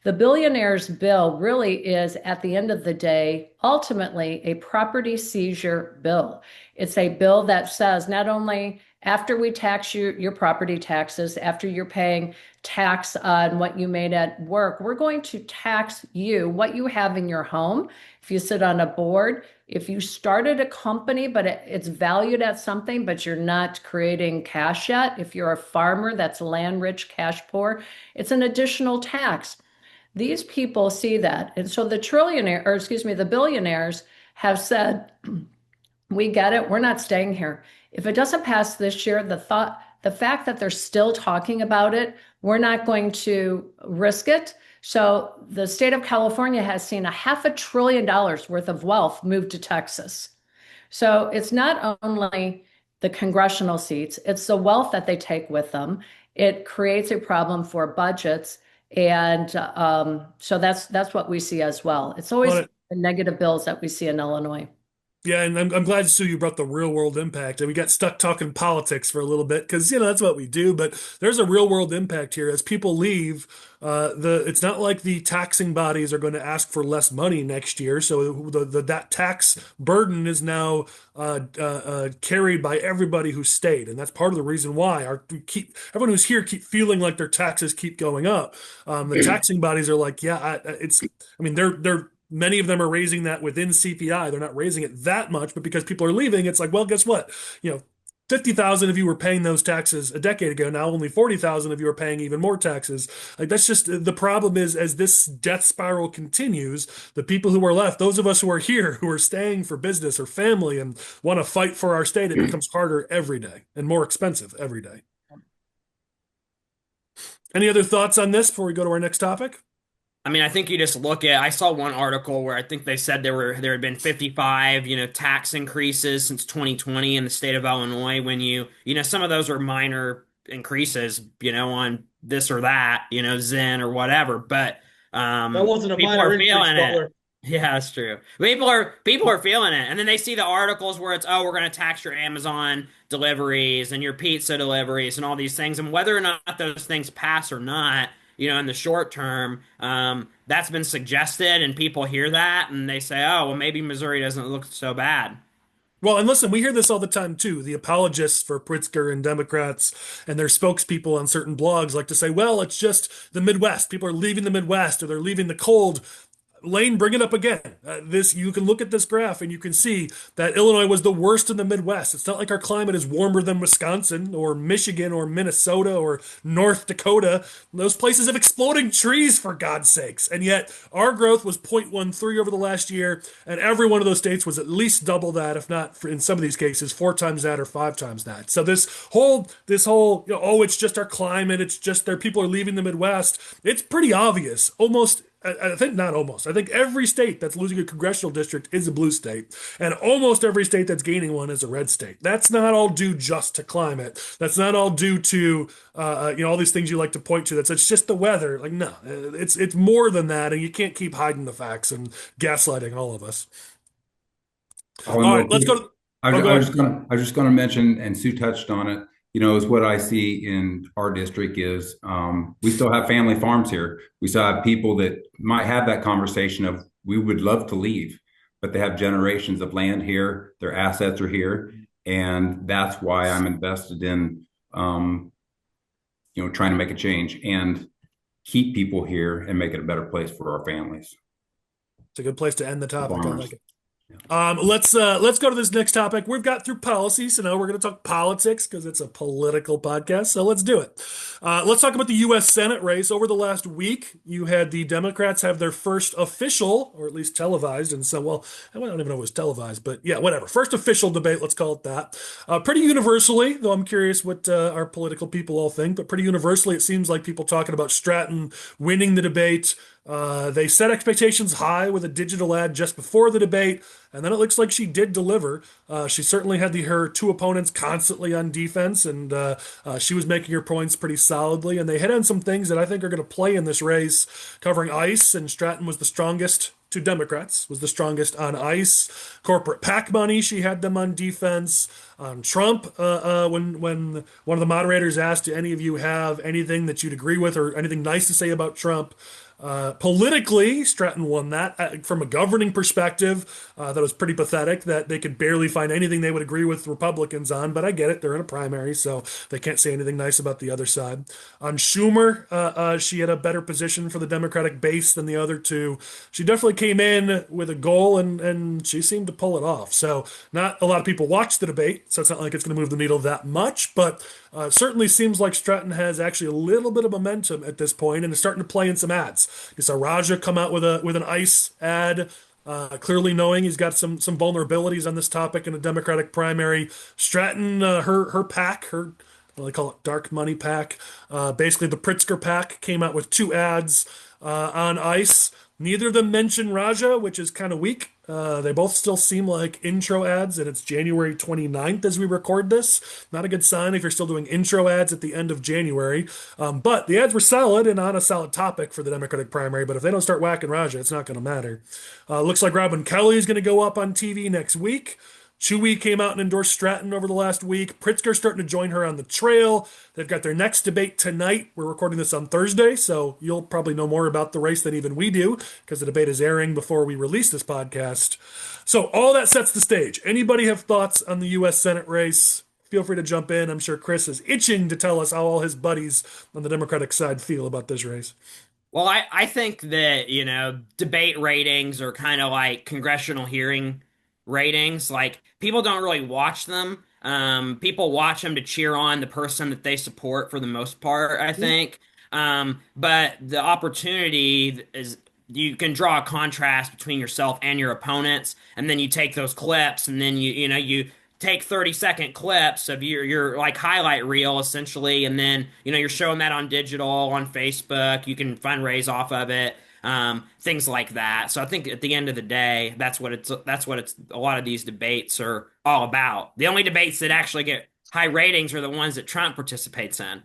[SPEAKER 2] The billionaires bill really is, at the end of the day, ultimately a property seizure bill. It's a bill that says not only after we tax you, your property taxes, after you're paying tax on what you made at work, we're going to tax you, what you have in your home. If you sit on a board, if you started a company, but it's valued at something, but you're not creating cash yet, if you're a farmer that's land rich, cash poor, it's an additional tax. These people see that. And so the billionaires have said, we get it, we're not staying here. If it doesn't pass this year, the fact that they're still talking about it, we're not going to risk it. So the state of California has seen $500 billion worth of wealth move to Texas. So it's not only the congressional seats, it's the wealth that they take with them. It creates a problem for budgets. And so that's what we see as well. It's always the negative bills that we see in Illinois.
[SPEAKER 1] Yeah, and I'm glad, Sue, you brought the real world impact. And we got stuck talking politics for a little bit because, that's what we do. But there's a real world impact here. As people leave, it's not like the taxing bodies are going to ask for less money next year. So that tax burden is now carried by everybody who stayed. And that's part of the reason why everyone who's here keep feeling like their taxes keep going up. The taxing bodies are like, they're many of them are raising that within CPI. They're not raising it that much, but because people are leaving, it's like, well, guess what? 50,000 of you were paying those taxes a decade ago. Now only 40,000 of you are paying even more taxes. Like that's just the problem is as this death spiral continues, the people who are left, those of us who are here, who are staying for business or family and want to fight for our state, it becomes harder every day and more expensive every day. Any other thoughts on this before we go to our next topic?
[SPEAKER 4] I mean, I think you just look at, I saw one article where I think they said there had been 55, tax increases since 2020 in the state of Illinois when some of those are minor increases, on this or that, Zen or whatever, but
[SPEAKER 5] that wasn't a
[SPEAKER 4] people
[SPEAKER 5] minor
[SPEAKER 4] are
[SPEAKER 5] increase,
[SPEAKER 4] feeling it.
[SPEAKER 5] Butler.
[SPEAKER 4] Yeah, that's true. People are feeling it. And then they see the articles where it's, oh, we're going to tax your Amazon deliveries and your pizza deliveries and all these things. And whether or not those things pass or not, in the short term, that's been suggested and people hear that and they say, oh, well, maybe Missouri doesn't look so bad.
[SPEAKER 1] Well, and listen, we hear this all the time too. The apologists for Pritzker and Democrats and their spokespeople on certain blogs like to say, well, it's just the Midwest. People are leaving the Midwest or they're leaving the cold. Lane, bring it up again. This you can look at this graph and you can see that Illinois was the worst in the Midwest. It's not like our climate is warmer than Wisconsin or Michigan or Minnesota or North Dakota. Those places have exploding trees for God's sakes. And yet our growth was 0.13 over the last year, and every one of those states was at least double that, if not in some of these cases, 4 times that or 5 times that. So this whole, oh, it's just our climate, it's just their people are leaving the Midwest. It's pretty obvious. Almost I think not almost. I think every state that's losing a congressional district is a blue state, and almost every state that's gaining one is a red state. That's not all due just to climate. That's not all due to all these things you like to point to. It's just the weather. Like no, it's more than that, and you can't keep hiding the facts and gaslighting all of us.
[SPEAKER 3] Colin,
[SPEAKER 1] All
[SPEAKER 3] real
[SPEAKER 1] right, let's
[SPEAKER 3] quick,
[SPEAKER 1] go to. Oh, go ahead.
[SPEAKER 3] I was just going to mention, and Sue touched on it. Is what I see in our district is we still have family farms here. We still have people that might have that conversation of we would love to leave, but they have generations of land here. Their assets are here, and that's why I'm invested in trying to make a change and keep people here and make it a better place for our families.
[SPEAKER 1] It's a good place to end the topic. I
[SPEAKER 3] Farmers.
[SPEAKER 1] like it. Let's go to this next topic. We've got through policy, so now we're going to talk politics because it's a political podcast. So let's do it. Let's talk about the U.S. Senate race. Over the last week, you had the Democrats have their first official, or at least televised, and so well, I don't even know if it was televised, but yeah, whatever. First official debate, let's call it that. Pretty universally, though I'm curious what our political people all think, but pretty universally, it seems like people talking about Stratton winning the debate. They set expectations high with a digital ad just before the debate, and then it looks like she did deliver. She certainly had her two opponents constantly on defense, and she was making her points pretty solidly. And they hit on some things that I think are going to play in this race, covering ICE, and Stratton was the strongest to Democrats, was the strongest on ICE. Corporate PAC money, she had them on defense. On Trump, when one of the moderators asked, do any of you have anything that you'd agree with or anything nice to say about Trump? Politically, Stratton won that. From a governing perspective, that was pretty pathetic that they could barely find anything they would agree with Republicans on, but I get it. They're in a primary, so they can't say anything nice about the other side. On Schumer, she had a better position for the Democratic base than the other two. She definitely came in with a goal, and she seemed to pull it off. So not a lot of people watched the debate, so it's not like it's going to move the needle that much, but certainly seems like Stratton has actually a little bit of momentum at this point and is starting to play in some ads. You saw Raja come out with an ICE ad, clearly knowing he's got some vulnerabilities on this topic in a Democratic primary. Stratton, her PAC, they call it dark money PAC, basically the Pritzker PAC, came out with two ads on ICE. Neither of them mention Raja, which is kind of weak. They both still seem like intro ads, and it's January 29th as we record this. Not a good sign if you're still doing intro ads at the end of January. But the ads were solid and on a solid topic for the Democratic primary. But if they don't start whacking Raja, it's not going to matter. Looks like Robin Kelly is going to go up on TV next week. Chewy came out and endorsed Stratton over the last week. Pritzker's starting to join her on the trail. They've got their next debate tonight. We're recording this on Thursday, so you'll probably know more about the race than even we do because the debate is airing before we release this podcast. So all that sets the stage. Anybody have thoughts on the U.S. Senate race? Feel free to jump in. I'm sure Chris is itching to tell us how all his buddies on the Democratic side feel about this race.
[SPEAKER 4] Well, I think that, debate ratings are kind of like congressional hearing ratings. Like, people don't really watch them. People watch them to cheer on the person that they support for the most part, I think. But the opportunity is you can draw a contrast between yourself and your opponents, and then you take those clips, and then you take 30-second clips of your like highlight reel essentially, and then you're showing that on digital, on Facebook. You can fundraise off of it, things like that. So I think at the end of the day, that's what it's a lot of these debates are all about. The only debates that actually get high ratings are the ones that Trump participates in.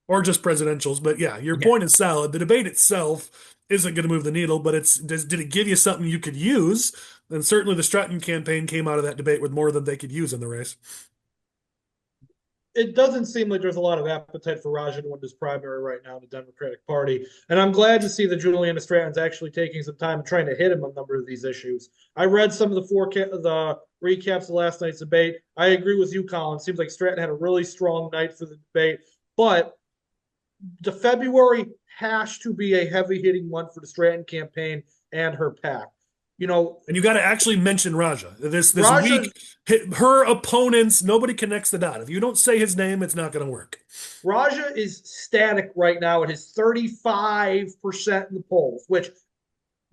[SPEAKER 1] Or just presidentials. But yeah, your point is solid. The debate itself isn't going to move the needle, but did it give you something you could use? And certainly the Stratton campaign came out of that debate with more than they could use in the race.
[SPEAKER 5] it doesn't seem like there's a lot of appetite for Raja to win this primary right now in the Democratic Party. And I'm glad to see that Juliana Stratton's actually taking some time and trying to hit him on a number of these issues. I read some of the recaps of last night's debate. I agree with you, Collin. Seems like Stratton had a really strong night for the debate, but the February has to be a heavy hitting month for the Stratton campaign and her PAC.
[SPEAKER 1] And you got to actually mention Raja. This
[SPEAKER 5] Raja,
[SPEAKER 1] week, her opponents, nobody connects the dot. If you don't say his name, it's not going to work.
[SPEAKER 5] Raja is static right now at his 35% in the polls, which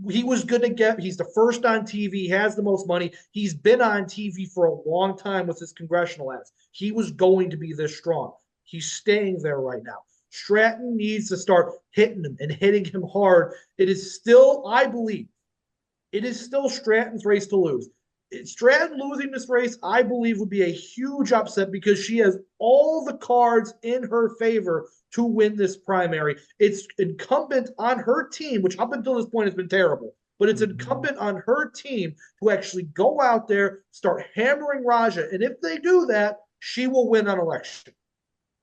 [SPEAKER 5] he was going to get. He's the first on TV. He has the most money. He's been on TV for a long time with his congressional ads. He was going to be this strong. He's staying there right now. Stratton needs to start hitting him and hitting him hard. It is still, I believe, it is still Stratton's race to lose. Stratton losing this race, I believe, would be a huge upset because she has all the cards in her favor to win this primary. It's incumbent on her team, which up until this point has been terrible, but it's incumbent on her team to actually go out there, start hammering Raja. And if they do that, she will win on election.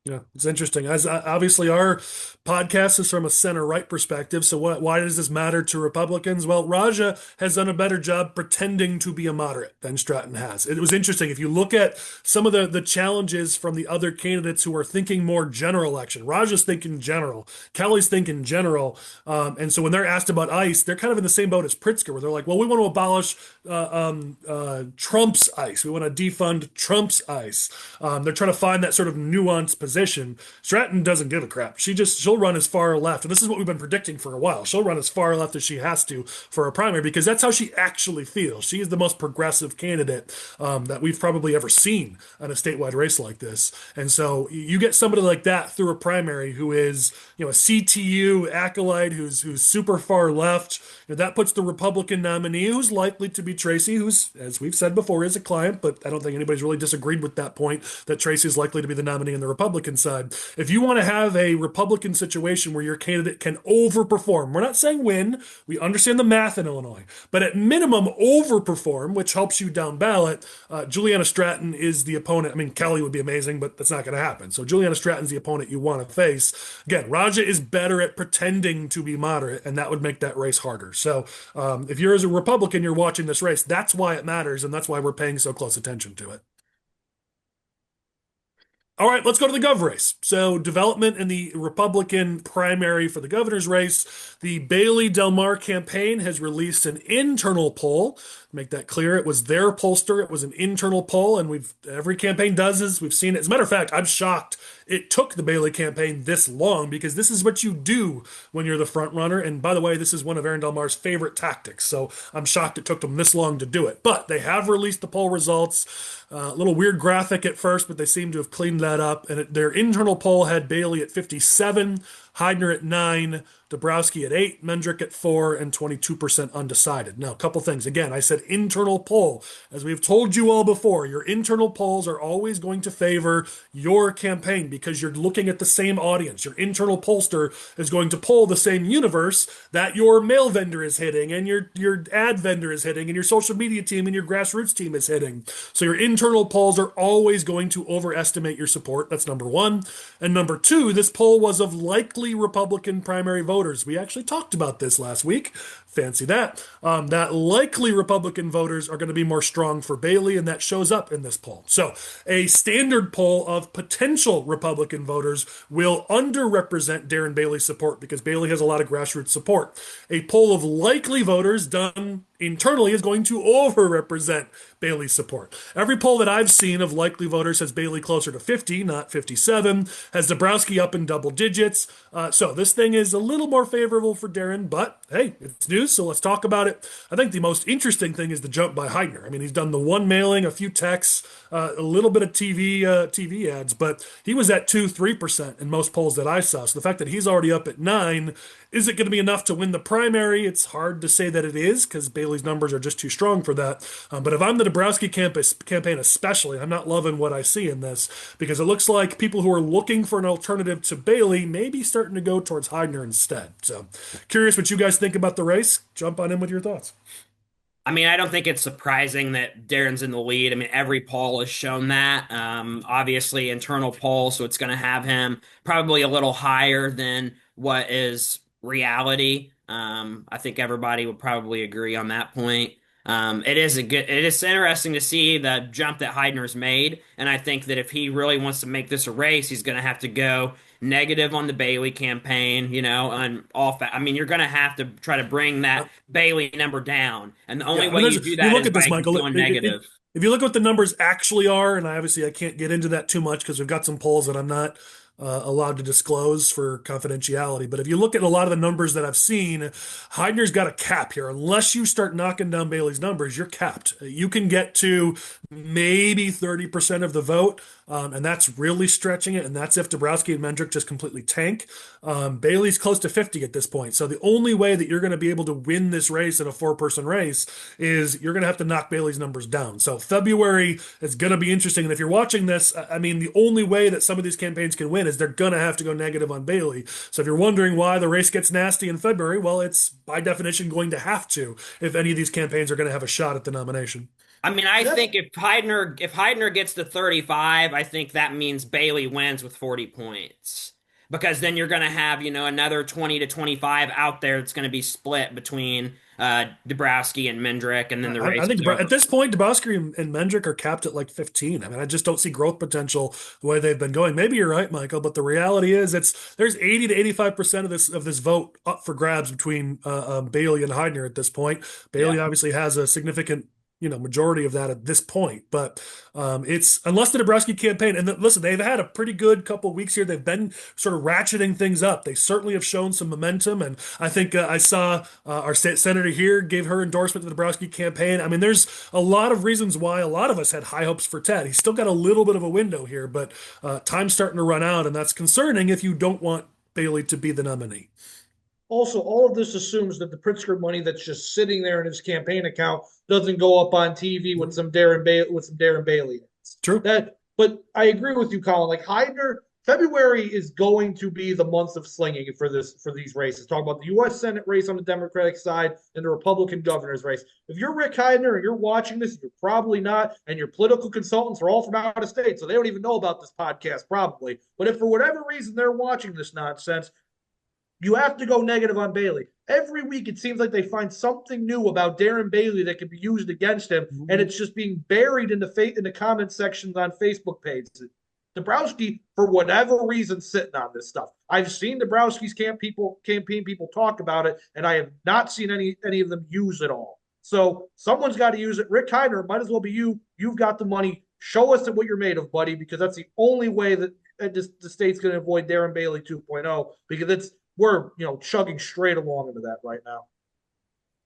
[SPEAKER 1] Yeah, it's interesting. As obviously our podcast is from a center-right perspective, so why does this matter to Republicans? Well, Raja has done a better job pretending to be a moderate than Stratton has. It was interesting. If you look at some of the challenges from the other candidates who are thinking more general election, Raja's thinking general, Kelly's thinking general, and so when they're asked about ICE, they're kind of in the same boat as Pritzker, where they're like, well, we want to abolish Trump's ICE. We want to defund Trump's ICE. They're trying to find that sort of nuanced position. Stratton doesn't give a crap. She'll run as far left. And this is what we've been predicting for a while. She'll run as far left as she has to for a primary because that's how she actually feels. She is the most progressive candidate that we've probably ever seen on a statewide race like this. And so you get somebody like that through a primary who is, a CTU acolyte who's super far left. That puts the Republican nominee, who's likely to be Tracy, who's, as we've said before, is a client, but I don't think anybody's really disagreed with that point that Tracy is likely to be the nominee on the Republican side. If you want to have a Republican situation where your candidate can overperform, we're not saying win, we understand the math in Illinois, but at minimum overperform, which helps you down ballot, Juliana Stratton is the opponent. I mean, Kelly would be amazing, but that's not going to happen. So Juliana Stratton's the opponent you want to face. Again, Raja is better at pretending to be moderate, and that would make that race harder. So if you're as a Republican, you're watching this race, that's why it matters, and that's why we're paying so close attention to it. All right, let's go to the gov race. So development in the Republican primary for the governor's race. The Bailey Del Mar campaign has released an internal poll. Make that clear. It was their pollster. It was an internal poll, and every campaign does this. We've seen it. As a matter of fact, I'm shocked it took the Bailey campaign this long because this is what you do when you're the front runner. And by the way, this is one of Aaron Del Mar's favorite tactics. So I'm shocked it took them this long to do it. But they have released the poll results. A little weird graphic at first, but they seem to have cleaned that up. And their internal poll had Bailey at 57, Heidner at 9, Dabrowski at 8, Mendrick at 4, and 22% undecided. Now, a couple things. Again, I said internal poll. As we've told you all before, your internal polls are always going to favor your campaign because you're looking at the same audience. Your internal pollster is going to poll the same universe that your mail vendor is hitting, and your ad vendor is hitting, and your social media team and your grassroots team is hitting. So your internal polls are always going to overestimate your support. That's number one. And number two, this poll was of likely Republican primary voters. We actually talked about this last week. Fancy that. That likely Republican voters are going to be more strong for Bailey, and that shows up in this poll. So a standard poll of potential Republican voters will underrepresent Darren Bailey's support because Bailey has a lot of grassroots support. A poll of likely voters done internally is going to overrepresent Bailey's support. Every poll that I've seen of likely voters has Bailey closer to 50, not 57, has Dabrowski up in double digits. So this thing is a little more favorable for Darren, but hey, it's news, so let's talk about it. I think the most interesting thing is the jump by Heidner. I mean, he's done the one mailing, a few texts, a little bit of TV ads, but he was at 2-3% in most polls that I saw. So the fact that he's already up at 9, is it going to be enough to win the primary? It's hard to say that it is because Bailey's numbers are just too strong for that. But if I'm the Dabrowski campaign especially, I'm not loving what I see in this because it looks like people who are looking for an alternative to Bailey may be starting to go towards Heidner instead. So curious what you guys think about the race. Jump on in with your thoughts.
[SPEAKER 4] I mean, I don't think it's surprising that Darren's in the lead. I mean, every poll has shown that. Obviously, internal poll, so it's going to have him probably a little higher than what is reality. I think everybody would probably agree on that point. It is interesting to see the jump that Heidner's made, and I think that if he really wants to make this a race, he's going to have to go negative on the Bailey campaign, and I mean, you're going to have to try to bring that Bailey number down, and the only
[SPEAKER 1] Yeah, I
[SPEAKER 4] way
[SPEAKER 1] mean,
[SPEAKER 4] you do
[SPEAKER 1] if you
[SPEAKER 4] that
[SPEAKER 1] look
[SPEAKER 4] is
[SPEAKER 1] at this,
[SPEAKER 4] by
[SPEAKER 1] Michael.
[SPEAKER 4] going negative.
[SPEAKER 1] If you look at what the numbers actually are, and I can't get into that too much because we've got some polls that I'm not allowed to disclose for confidentiality. But if you look at a lot of the numbers that I've seen, Heidner's got a cap here. Unless you start knocking down Bailey's numbers, you're capped. You can get to maybe 30% of the vote, and that's really stretching it. And that's if Dabrowski and Mendrick just completely tank. Bailey's close to 50 at this point. So the only way that you're going to be able to win this race in a four-person race is you're going to have to knock Bailey's numbers down. So February is going to be interesting. And if you're watching this, I mean, the only way that some of these campaigns can win is they're going to have to go negative on Bailey. So if you're wondering why the race gets nasty in February, well, it's by definition going to have to if any of these campaigns are going to have a shot at the nomination.
[SPEAKER 4] I mean, I think if Heidner gets to 35, I think that means Bailey wins with 40 points. Because then you're going to have, another 20 to 25 out there that's going to be split between Dabrowski and Mendrick, and then the race
[SPEAKER 1] I think
[SPEAKER 4] is over.
[SPEAKER 1] at this point, Dabrowski and Mendrick are capped at like 15. I mean, I just don't see growth potential the way they've been going. Maybe you're right, Michael, but the reality is there's 80 to 85% of this vote up for grabs between Bailey and Heidner at this point. Bailey
[SPEAKER 4] Yeah.
[SPEAKER 1] obviously has a significant majority of that at this point. But it's unless the Dabrowski campaign, and listen, they've had a pretty good couple of weeks here. They've been sort of ratcheting things up. They certainly have shown some momentum, and I think I saw our state senator here gave her endorsement to the Dabrowski campaign. I mean, there's a lot of reasons why a lot of us had high hopes for Ted. He's still got a little bit of a window here, but time's starting to run out, and that's concerning if you don't want Bailey to be the nominee.
[SPEAKER 5] Also, all of this assumes that the Pritzker money that's just sitting there in his campaign account doesn't go up on TV with some Darren Bailey.
[SPEAKER 1] True.
[SPEAKER 5] But I agree with you, Colin. Like Heidner, February is going to be the month of slinging for these races. Talk about the U.S. Senate race on the Democratic side and the Republican governor's race. If you're Rick Heidner and you're watching this, you're probably not, and your political consultants are all from out of state, so they don't even know about this podcast probably. But if for whatever reason they're watching this nonsense, you have to go negative on Bailey. Every week, it seems like they find something new about Darren Bailey that can be used against him, and it's just being buried in the comment sections on Facebook pages. Dabrowski, for whatever reason, sitting on this stuff. I've seen Dabrowski's campaign people talk about it, and I have not seen any of them use it all. So someone's got to use it. Rick Heidner, might as well be you. You've got the money. Show us what you're made of, buddy, because that's the only way that the state's going to avoid Darren Bailey 2.0, because we're chugging straight along into that right now.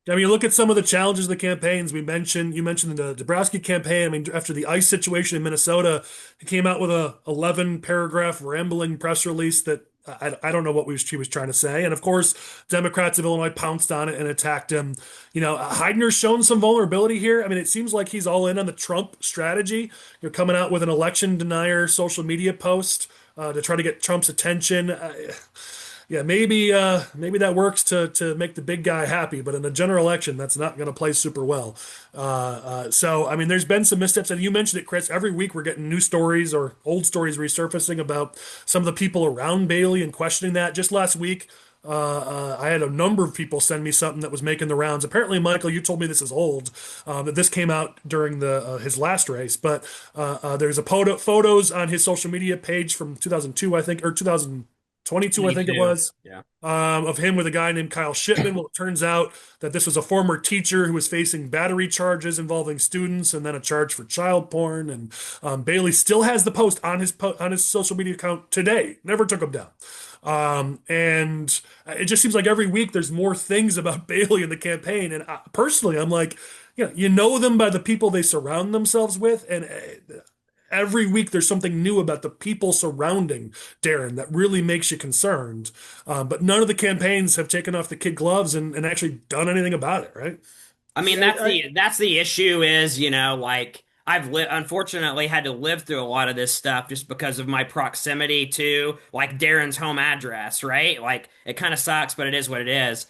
[SPEAKER 1] I mean, you look at some of the challenges of the campaigns you mentioned the Dabrowski campaign. I mean, after the ICE situation in Minnesota, he came out with a 11-paragraph rambling press release that I don't know what she was trying to say. And of course, Democrats of Illinois pounced on it and attacked him. Heidner's shown some vulnerability here. I mean, it seems like he's all in on the Trump strategy. You're coming out with an election denier social media post to try to get Trump's attention. Yeah, maybe that works to make the big guy happy, but in a general election, that's not going to play super well. So, I mean, there's been some missteps, and you mentioned it, Chris. Every week we're getting new stories or old stories resurfacing about some of the people around Bailey and questioning that. Just last week, I had a number of people send me something that was making the rounds. Apparently, Michael, you told me this is old, that this came out during his last race, but there's photos on his social media page from 2002, I think, or 2022, I think it was,
[SPEAKER 4] Yeah.
[SPEAKER 1] of him with a guy named Kyle Shipman. Well, it turns out that this was a former teacher who was facing battery charges involving students and then a charge for child porn. And Bailey still has the post on his social media account today. Never took him down. And it just seems like every week there's more things about Bailey in the campaign. And personally, I'm like, you know them by the people they surround themselves with. And every week there's something new about the people surrounding Darren that really makes you concerned. But none of the campaigns have taken off the kid gloves and actually done anything about it, right?
[SPEAKER 4] I mean, that's the issue is, like unfortunately had to live through a lot of this stuff just because of my proximity to like Darren's home address, right? Like it kind of sucks, but it is what it is.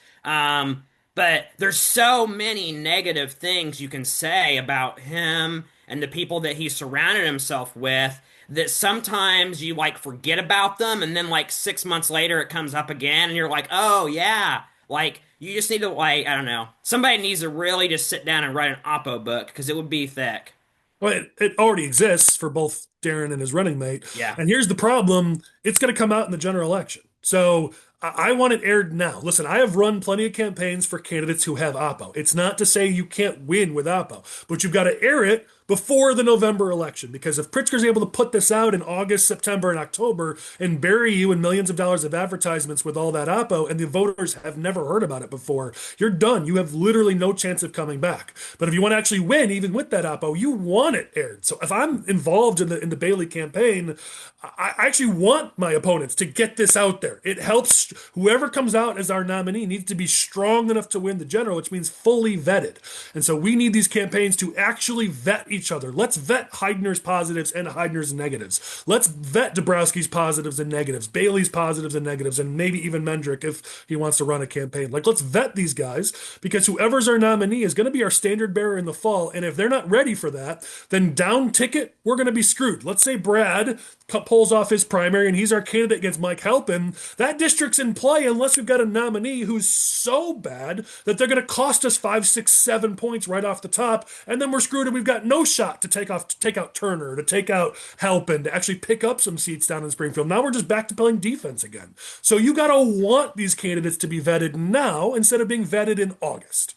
[SPEAKER 4] But there's so many negative things you can say about him and the people that he surrounded himself with that sometimes you like forget about them, and then like 6 months later it comes up again and you're like, oh yeah. Like you just need to, like, I don't know. Somebody needs to really just sit down and write an oppo book because it would be thick.
[SPEAKER 1] Well, it already exists for both Darren and his running mate.
[SPEAKER 4] Yeah.
[SPEAKER 1] And here's the problem: it's going to come out in the general election. So I want it aired now. Listen, I have run plenty of campaigns for candidates who have Oppo. It's not to say you can't win with Oppo, but you've got to air it before the November election. Because if Pritzker's able to put this out in August, September, and October and bury you in millions of dollars of advertisements with all that Oppo, and the voters have never heard about it before, you're done. You have literally no chance of coming back. But if you want to actually win, even with that Oppo, you want it aired. So if I'm involved in the Bailey campaign, I actually want my opponents to get this out there. It helps. Whoever comes out as our nominee needs to be strong enough to win the general, which means fully vetted. And so we need these campaigns to actually vet each other. Let's vet Heidner's positives and Heidner's negatives. Let's vet Dabrowski's positives and negatives, Bailey's positives and negatives, and maybe even Mendrick if he wants to run a campaign. Like, let's vet these guys, because whoever's our nominee is going to be our standard bearer in the fall. And if they're not ready for that, then down ticket, we're going to be screwed. Let's say Brad pulls off his primary and he's our candidate against Mike Halpin. That district's in play unless we've got a nominee who's so bad that they're going to cost us 5, 6, 7 points right off the top, and then we're screwed and we've got no shot to take out Turner, to take out Halpin, to actually pick up some seats down in Springfield. Now we're just back to playing defense again. So you got to want these candidates to be vetted now instead of being vetted in August.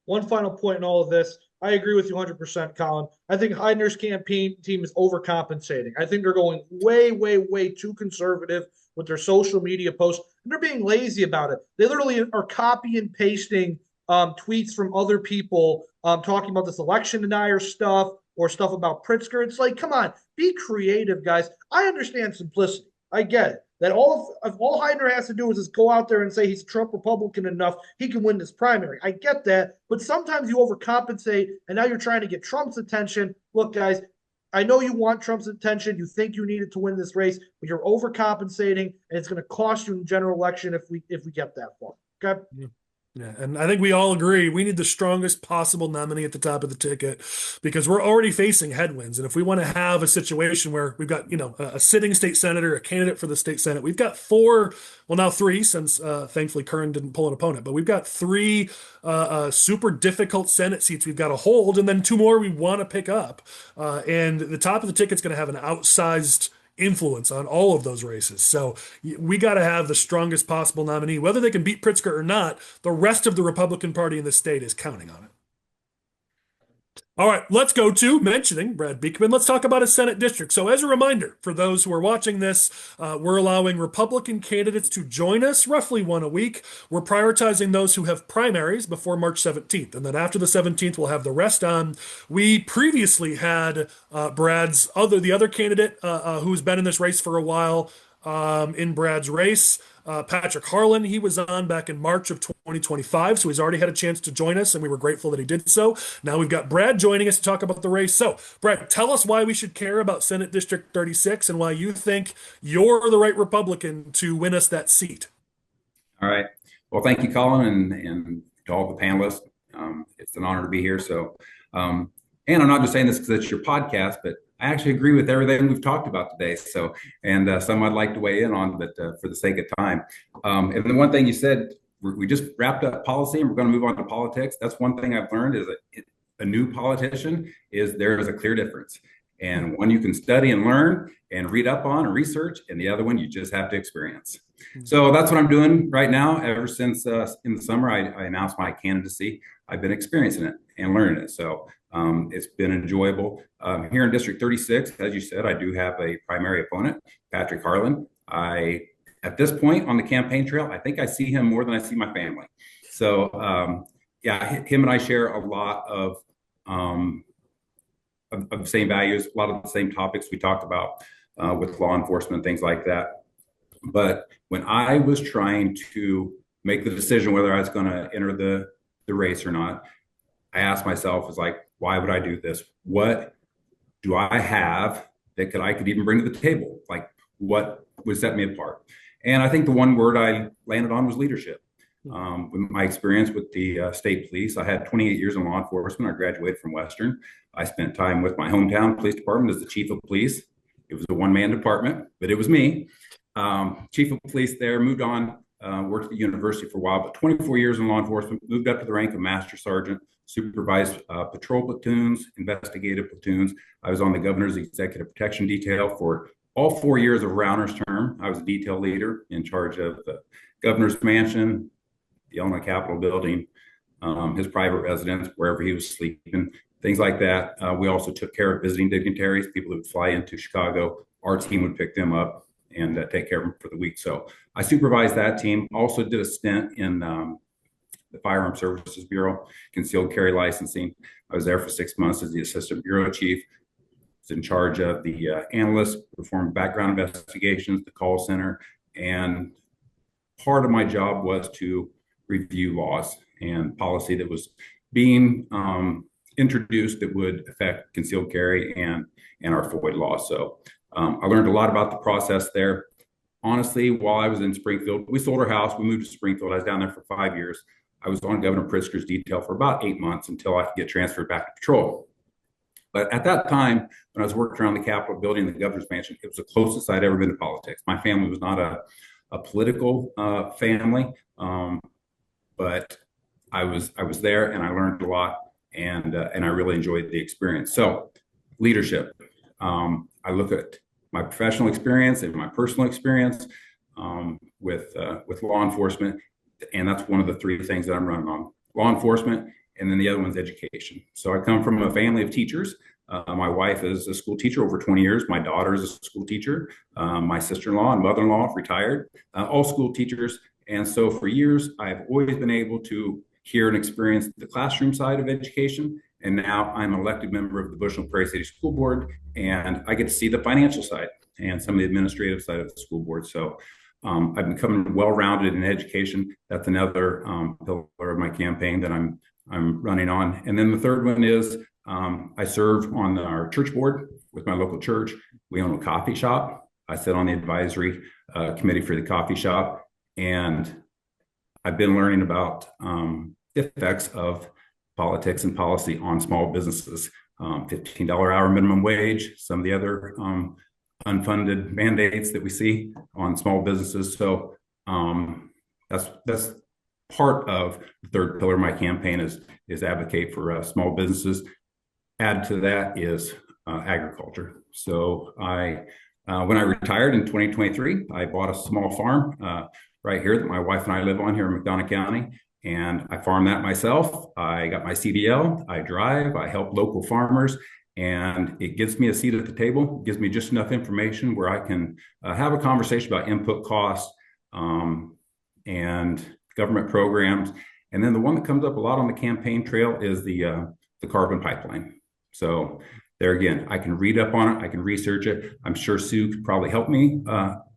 [SPEAKER 5] One final point in all of this. I agree with you 100%, Collin. I think Heidner's campaign team is overcompensating. I think they're going way, way, way too conservative with their social media posts, and they're being lazy about it. They literally are copy and pasting tweets from other people talking about this election denier stuff or stuff about Pritzker. It's like, come on, be creative, guys. I understand simplicity. I get it. That all Heidner has to do is just go out there and say he's a Trump Republican enough, he can win this primary. I get that, but sometimes you overcompensate, and now you're trying to get Trump's attention. Look, guys, I know you want Trump's attention. You think you need it to win this race, but you're overcompensating, and it's going to cost you in the general election if we get that far. Okay.
[SPEAKER 1] Yeah, and I think we all agree we need the strongest possible nominee at the top of the ticket, because we're already facing headwinds. And if we want to have a situation where we've got, a sitting state senator, a candidate for the state senate, we've got four, well, now three, since thankfully Curran didn't pull an opponent, but we've got three super difficult Senate seats we've got to hold, and then two more we want to pick up. And the top of the ticket's going to have an outsized influence on all of those races. So we got to have the strongest possible nominee. Whether they can beat Pritzker or not, the rest of the Republican Party in the state is counting on it. All right, let's go to mentioning Brad Beekman. Let's talk about his Senate district. So as a reminder, for those who are watching this, we're allowing Republican candidates to join us roughly one a week. We're prioritizing those who have primaries before March 17th. And then after the 17th, we'll have the rest on. We previously had the other candidate who's been in this race for a while in Brad's race. Patrick Harlan, he was on back in March of 2025, so he's already had a chance to join us, and we were grateful that he did so. Now we've got Brad joining us to talk about the race. So, Brad, tell us why we should care about Senate District 36 and why you think you're the right Republican to win us that seat.
[SPEAKER 3] All right. Well, thank you, Collin, and to all the panelists. It's an honor to be here. So, and I'm not just saying this because it's your podcast, but I actually agree with everything we've talked about today. So, and some I'd like to weigh in on, but for the sake of time. And the one thing you said, we just wrapped up policy and we're going to move on to politics. That's one thing I've learned is that a new politician is there is a clear difference. And one you can study and learn and read up on and research, and the other one you just have to experience. So that's what I'm doing right now. Ever since in the summer, I announced my candidacy. I've been experiencing it and learning it. So it's been enjoyable. Here in District 36, as you said, I do have a primary opponent, Patrick Harlan. At this point on the campaign trail, I think I see him more than I see my family. So yeah, him and I share a lot of the same values, a lot of the same topics we talked about with law enforcement, things like that. But when I was trying to make the decision whether I was going to enter the race or not, I asked myself, is like, why would I do this? What do I have that I could even bring to the table? Like, what would set me apart? And I think the one word I landed on was leadership. With my experience with the state police, I had 28 years in law enforcement. I graduated from Western. I spent time with my hometown police department as the chief of police. It was a one-man department, but it was me. Chief of police there, moved on, worked at the university for a while, but 24 years in law enforcement, moved up to the rank of master sergeant, supervised patrol platoons, investigative platoons. I was on the governor's executive protection detail for all 4 years of Rauner's term. I was a detail leader in charge of the governor's mansion, the Illinois Capitol building, his private residence, wherever he was sleeping, things like that. We also took care of visiting dignitaries, people who would fly into Chicago. Our team would pick them up and take care of them for the week. So I supervised that team. Also did a stint in the Firearm Services Bureau, concealed carry licensing. I was there for 6 months as the assistant bureau chief. Was in charge of the analysts, performed background investigations, the call center, and part of my job was to review laws and policy that was being introduced that would affect concealed carry and our FOID law. So I learned a lot about the process there. Honestly, while I was in Springfield, we sold our house. We moved to Springfield. I was down there for 5 years. I was on Governor Pritzker's detail for about 8 months until I could get transferred back to patrol. But at that time, when I was working around the Capitol building, the governor's mansion, it was the closest I'd ever been to politics. My family was not a political family, but I was there and I learned a lot, and I really enjoyed the experience. So leadership, I look at my professional experience and my personal experience with law enforcement, and that's one of the three things that I'm running on: law enforcement, and then the other one's education. So I come from a family of teachers. My wife is a school teacher over 20 years. My daughter is a school teacher. My sister-in-law and mother-in-law retired, all school teachers. And so for years, I've always been able to hear and experience the classroom side of education. And now I'm an elected member of the Bushnell Prairie City School Board, and I get to see the financial side and some of the administrative side of the school board. So I've become well-rounded in education. That's another pillar of my campaign that I'm running on. And then the third one is I serve on our church board with my local church. We own a coffee shop. I sit on the advisory committee for the coffee shop, and I've been learning about the effects of politics and policy on small businesses. $15 hour minimum wage, some of the other unfunded mandates that we see on small businesses. So that's part of the third pillar of my campaign is advocate for small businesses. Add to that is agriculture. So when I retired in 2023, I bought a small farm right here that my wife and I live on here in McDonough County, and I farm that myself. I got my CDL, I drive, I help local farmers, and it gives me a seat at the table. It gives me just enough information where I can have a conversation about input costs and government programs. And then the one that comes up a lot on the campaign trail is the carbon pipeline. So there again, I can read up on it, I can research it. I'm sure Sue could probably help me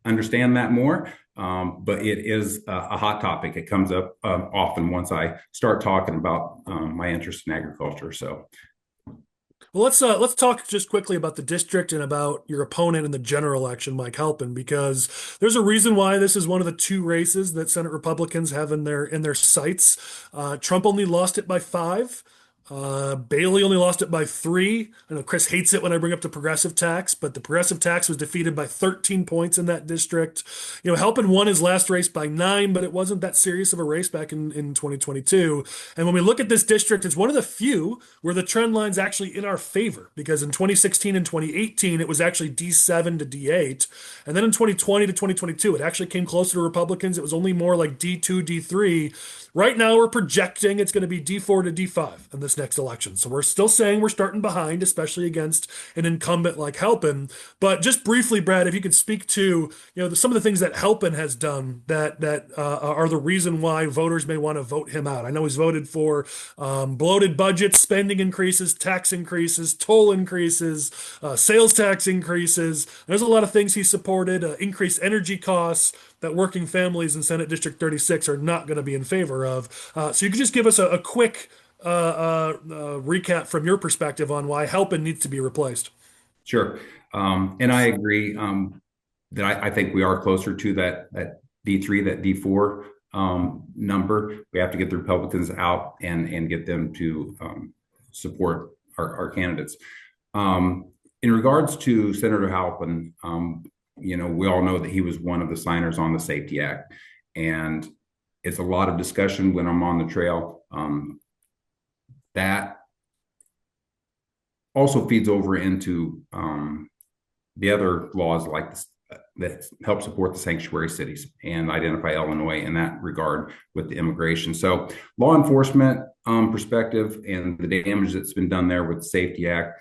[SPEAKER 3] understand that more, but it is a hot topic. It comes up often once I start talking about my interest in agriculture. So.
[SPEAKER 1] Well, let's talk just quickly about the district and about your opponent in the general election, Mike Halpin, because there's a reason why this is one of the two races that Senate Republicans have in their sights. Trump only lost it by 5. Bailey only lost it by 3. I know Chris hates it when I bring up the progressive tax, but the progressive tax was defeated by 13 points in that district. You know, Halpin won his last race by 9, but it wasn't that serious of a race back in 2022. And when we look at this district, it's one of the few where the trend line's actually in our favor, because in 2016 and 2018, it was actually D7 to D8. And then in 2020 to 2022, it actually came closer to Republicans. It was only more like D2, D3. Right now, we're projecting it's going to be D4 to D5 in this next election. So we're still saying we're starting behind, especially against an incumbent like Halpin. But just briefly, Brad, if you could speak to some of the things that Halpin has done that are the reason why voters may want to vote him out. I know he's voted for bloated budgets, spending increases, tax increases, toll increases, sales tax increases. There's a lot of things he supported, increased energy costs that working families in Senate District 36 are not going to be in favor of. So you could just give us a quick recap from your perspective on why Halpin needs to be replaced.
[SPEAKER 3] Sure. And I agree that I think we are closer to that D3, that D4 number. We have to get the Republicans out and get them to support our candidates. In regards to Senator Halpin, we all know that he was one of the signers on the Safety Act, and it's a lot of discussion when I'm on the trail. That also feeds over into the other laws like this that help support the sanctuary cities and identify Illinois in that regard with the immigration. So law enforcement perspective and the damage that's been done there with the Safety Act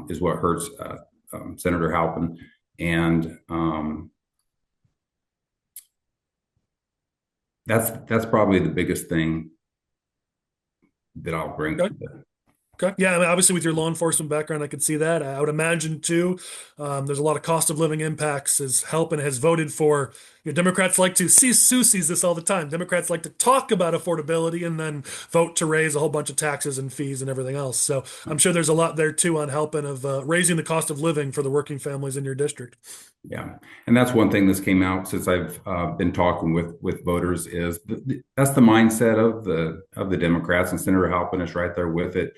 [SPEAKER 3] is what hurts Senator Halpin. And that's probably the biggest thing that I'll bring to the.
[SPEAKER 1] Okay. Yeah, I mean, obviously with your law enforcement background, I could see that. I would imagine too, there's a lot of cost of living impacts as Halpin has voted for. Democrats like to see, Sue sees this all the time. Democrats like to talk about affordability and then vote to raise a whole bunch of taxes and fees and everything else. So I'm sure there's a lot there too on Halpin of raising the cost of living for the working families in your district.
[SPEAKER 3] Yeah, and that's one thing that's came out since I've been talking with voters is that's the mindset of the Democrats, and Senator Halpin is right there with it.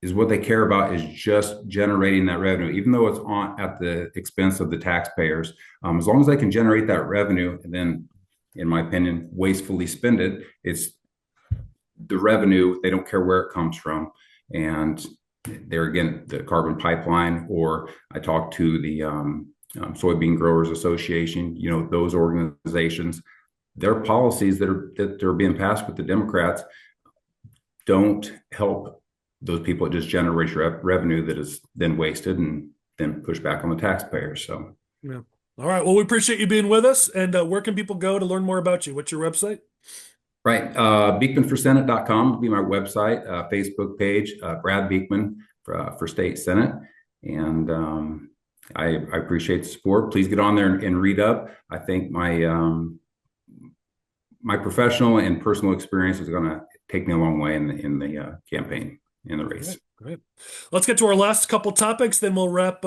[SPEAKER 3] Is what they care about is just generating that revenue, even though it's at the expense of the taxpayers. As long as they can generate that revenue, and then, in my opinion, wastefully spend it, it's the revenue. They don't care where it comes from, and there again, the carbon pipeline, or I talked to the Soybean Growers Association, those organizations, their policies that are being passed with the Democrats don't help those people. It just generates revenue that is then wasted and then pushed back on the taxpayers. So,
[SPEAKER 1] yeah. All right. Well, we appreciate you being with us. And where can people go to learn more about you? What's your website?
[SPEAKER 3] Right. BeekmanForSenate.com will be my website, Facebook page, Brad Beekman for State Senate. And I appreciate the support. Please get on there and read up. I think my professional and personal experience is going to take me a long way in the campaign, in the race.
[SPEAKER 1] Great. Let's get to our last couple topics, then we'll wrap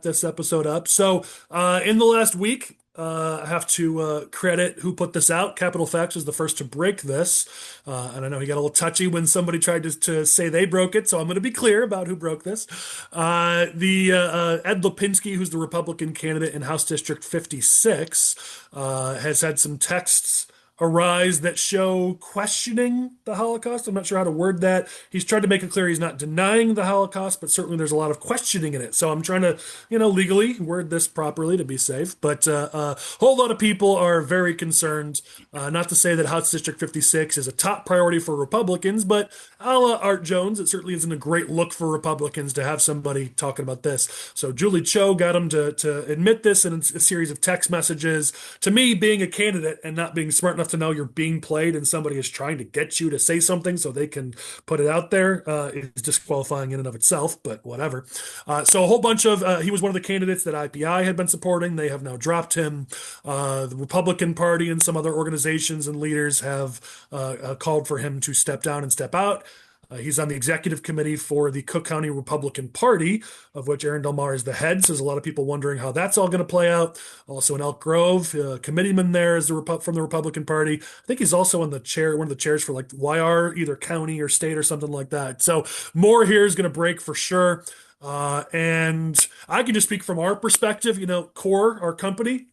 [SPEAKER 1] this episode up. So in the last week, I have to credit who put this out. Capital Facts was the first to break this. And I know he got a little touchy when somebody tried to say they broke it. So I'm going to be clear about who broke this. Ed Lapinski, who's the Republican candidate in House District 56, has had some texts arise that show questioning the Holocaust. I'm not sure how to word that. He's tried to make it clear he's not denying the Holocaust, but certainly there's a lot of questioning in it. So I'm trying to, legally word this properly to be safe. But a whole lot of people are very concerned. Not to say that House District 56 is a top priority for Republicans, but a la Art Jones, it certainly isn't a great look for Republicans to have somebody talking about this. So Julie Cho got him to admit this in a series of text messages. To me, being a candidate and not being smart enough to know you're being played and somebody is trying to get you to say something so they can put it out there is disqualifying in and of itself, but whatever. So a whole bunch of, he was one of the candidates that IPI had been supporting. They have now dropped him. The Republican Party and some other organizations and leaders have called for him to step down and step out. He's on the executive committee for the Cook County Republican Party, of which Aaron Del Mar is the head. So there's a lot of people wondering how that's all going to play out. Also in Elk Grove, committeeman there is from the Republican Party. I think he's also on the chair, one of the chairs for like YR, either county or state or something like that. So more here is going to break for sure. And I can just speak from our perspective, CORE, our company.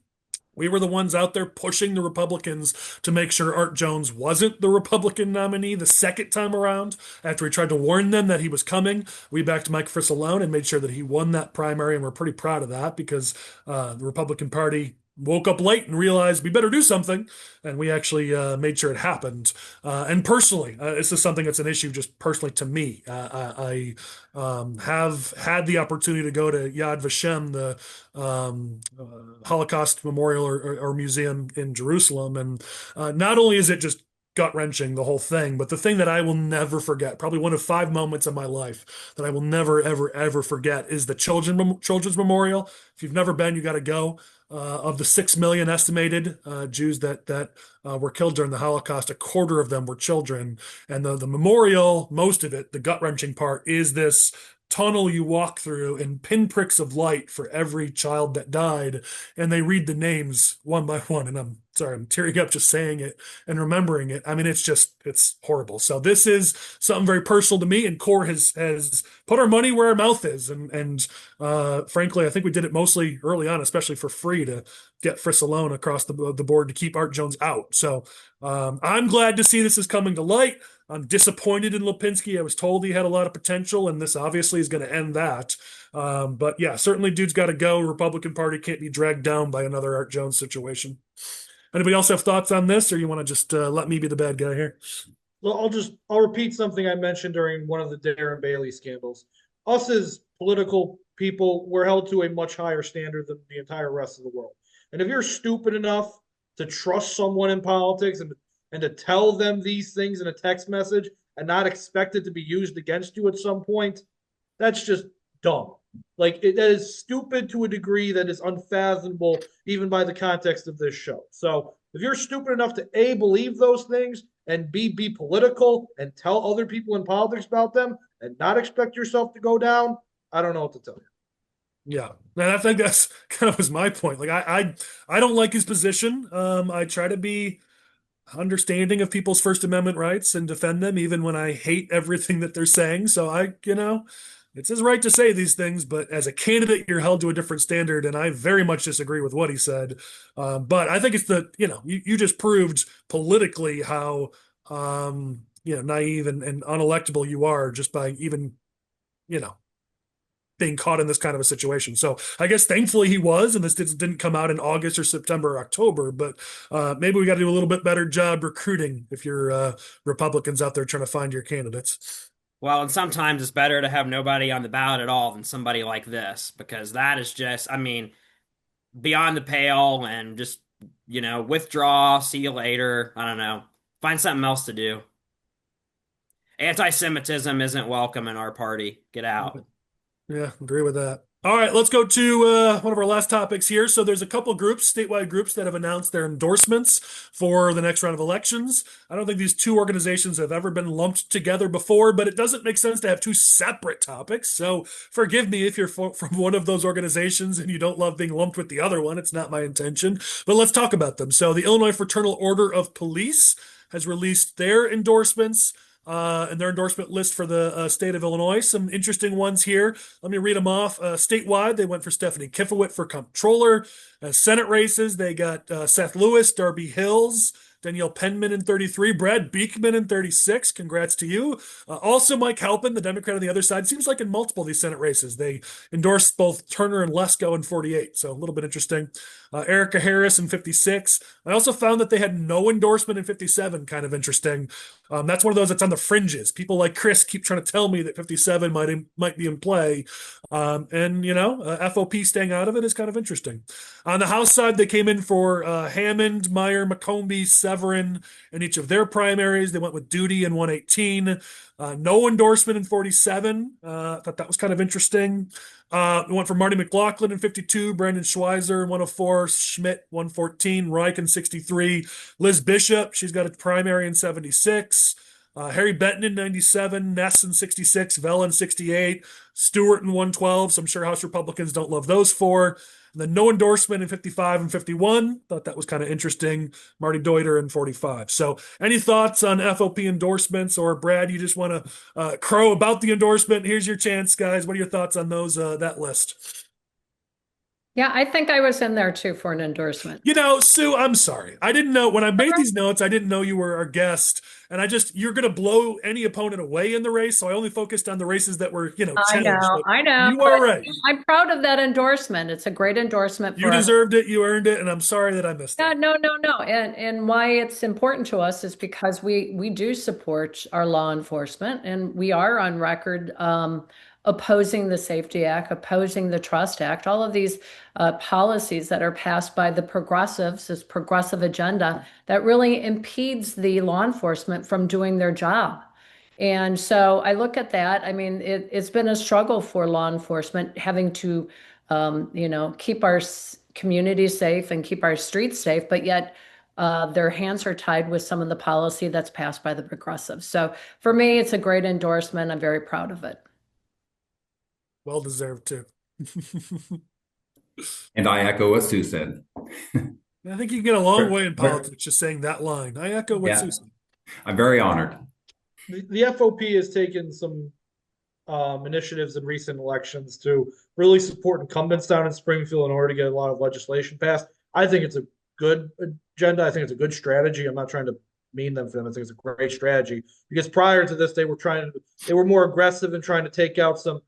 [SPEAKER 1] We were the ones out there pushing the Republicans to make sure Art Jones wasn't the Republican nominee the second time around. After we tried to warn them that he was coming, we backed Mike Fricillone and made sure that he won that primary, and we're pretty proud of that because the Republican Party woke up late and realized we better do something, and we actually made sure it happened. And personally, this is something that's an issue just personally to me. I have had the opportunity to go to Yad Vashem, the Holocaust Memorial or Museum in Jerusalem, and not only is it just gut-wrenching, the whole thing, but the thing that I will never forget, probably one of 5 moments of my life that I will never, ever, ever forget, is the Children's Memorial. If you've never been, you got to go. Of the 6 million estimated Jews that were killed during the Holocaust, a quarter of them were children. And the memorial, most of it, the gut-wrenching part, is this tunnel you walk through and pinpricks of light for every child that died, and they read the names one by one. And I'm sorry, I'm tearing up just saying it and remembering it. I mean, it's horrible. So this is something very personal to me, and CORE has put our money where our mouth is, and frankly, I think we did it mostly early on, especially for free, to get Friss alone across the board to keep Art Jones out. So I'm glad to see this is coming to light. I'm disappointed in Lapinski. I was told he had a lot of potential, and this obviously is going to end that. But yeah, certainly dude's got to go. Republican Party can't be dragged down by another Art Jones situation. Anybody else have thoughts on this, or you want to just let me be the bad guy here?
[SPEAKER 5] Well, I'll repeat something I mentioned during one of the Darren Bailey scandals. Us as political people, we're held to a much higher standard than the entire rest of the world. And if you're stupid enough to trust someone in politics and to tell them these things in a text message and not expect it to be used against you at some point, that's just dumb. Like, that is stupid to a degree that is unfathomable even by the context of this show. So if you're stupid enough to A, believe those things, and B, be political and tell other people in politics about them and not expect yourself to go down, I don't know what to tell you.
[SPEAKER 1] Yeah, and I think that's kind of was my point. Like I don't like his position. I try to be understanding of people's First Amendment rights and defend them, even when I hate everything that they're saying. So it's his right to say these things, but as a candidate, you're held to a different standard, and I very much disagree with what he said. But I think it's you just proved politically how naive and unelectable you are just by even being caught in this kind of a situation. So I guess thankfully he was, and this didn't come out in August or September or October, but maybe we got to do a little bit better job recruiting if you're Republicans out there trying to find your candidates.
[SPEAKER 4] Well, and sometimes it's better to have nobody on the ballot at all than somebody like this, because that is just, I mean, beyond the pale, and just, withdraw, see you later. I don't know. Find something else to do. Anti-Semitism isn't welcome in our party. Get out.
[SPEAKER 1] Yeah, agree with that. All right, let's go to one of our last topics here. So there's a couple groups, statewide groups, that have announced their endorsements for the next round of elections. I don't think these two organizations have ever been lumped together before, but it doesn't make sense to have two separate topics. So forgive me if you're from one of those organizations and you don't love being lumped with the other one. It's not my intention, but let's talk about them. So the Illinois Fraternal Order of Police has released their endorsements. And their endorsement list for the state of Illinois. Some interesting ones here. Let me read them off. Statewide, they went for Stephanie Kifowit for comptroller. Senate races, they got Seth Lewis, Darby Hills, Danielle Penman in 33, Brad Beekman in 36. Congrats to you. Also, Mike Halpin, the Democrat on the other side. Seems like in multiple of these Senate races, they endorsed both Turner and Lesko in 48. So a little bit interesting. Erica Harris in 56. I also found that they had no endorsement in 57. Kind of interesting. That's one of those that's on the fringes. People like Chris keep trying to tell me that 57 might be in play. FOP staying out of it is kind of interesting. On the House side, they came in for Hammond, Meyer, McCombie, Severin in each of their primaries. They went with Duty in 118. No endorsement in 47. I thought that was kind of interesting. We went for Marty McLaughlin in 52, Brandon Schweizer in 104, Schmidt 114, Reich in 63, Liz Bishop, she's got a primary in 76, Harry Benton in 97, Ness in 66, Vell in 68, Stewart in 112. So I'm sure House Republicans don't love those four. And then no endorsement in 55 and 51. Thought that was kind of interesting. Marty Deuter in 45. So any thoughts on FOP endorsements, or Brad, you just want to crow about the endorsement? Here's your chance, guys. What are your thoughts on those that list?
[SPEAKER 2] Yeah, I think I was in there too for an endorsement.
[SPEAKER 1] Sue, I'm sorry. I didn't know when I made these notes, I didn't know you were our guest. And you're going to blow any opponent away in the race. So I only focused on the races that were, challenged.
[SPEAKER 2] I know.
[SPEAKER 1] You are right.
[SPEAKER 2] I'm proud of that endorsement. It's a great endorsement.
[SPEAKER 1] You deserved it. You earned it. And I'm sorry that I missed it.
[SPEAKER 2] No. And why it's important to us is because we do support our law enforcement, and we are on record opposing the Safety Act, opposing the Trust Act, all of these policies that are passed by the progressives, this progressive agenda that really impedes the law enforcement from doing their job. And so I look at that. I mean, it's been a struggle for law enforcement having to, keep our communities safe and keep our streets safe, but yet their hands are tied with some of the policy that's passed by the progressives. So for me, it's a great endorsement. I'm very proud of it.
[SPEAKER 1] Well deserved too.
[SPEAKER 3] And I echo what Sue said.
[SPEAKER 1] I think you can get a long way in
[SPEAKER 3] Ver-
[SPEAKER 1] politics just saying that line. I echo what
[SPEAKER 3] Yeah,
[SPEAKER 1] Susan.
[SPEAKER 3] I'm very honored.
[SPEAKER 5] The FOP has taken some initiatives in recent elections to really support incumbents down in Springfield in order to get a lot of legislation passed. I think it's a good agenda. I think it's a good strategy. I'm not trying to mean them for them. I think it's a great strategy because prior to this, they were more aggressive in trying to take out some,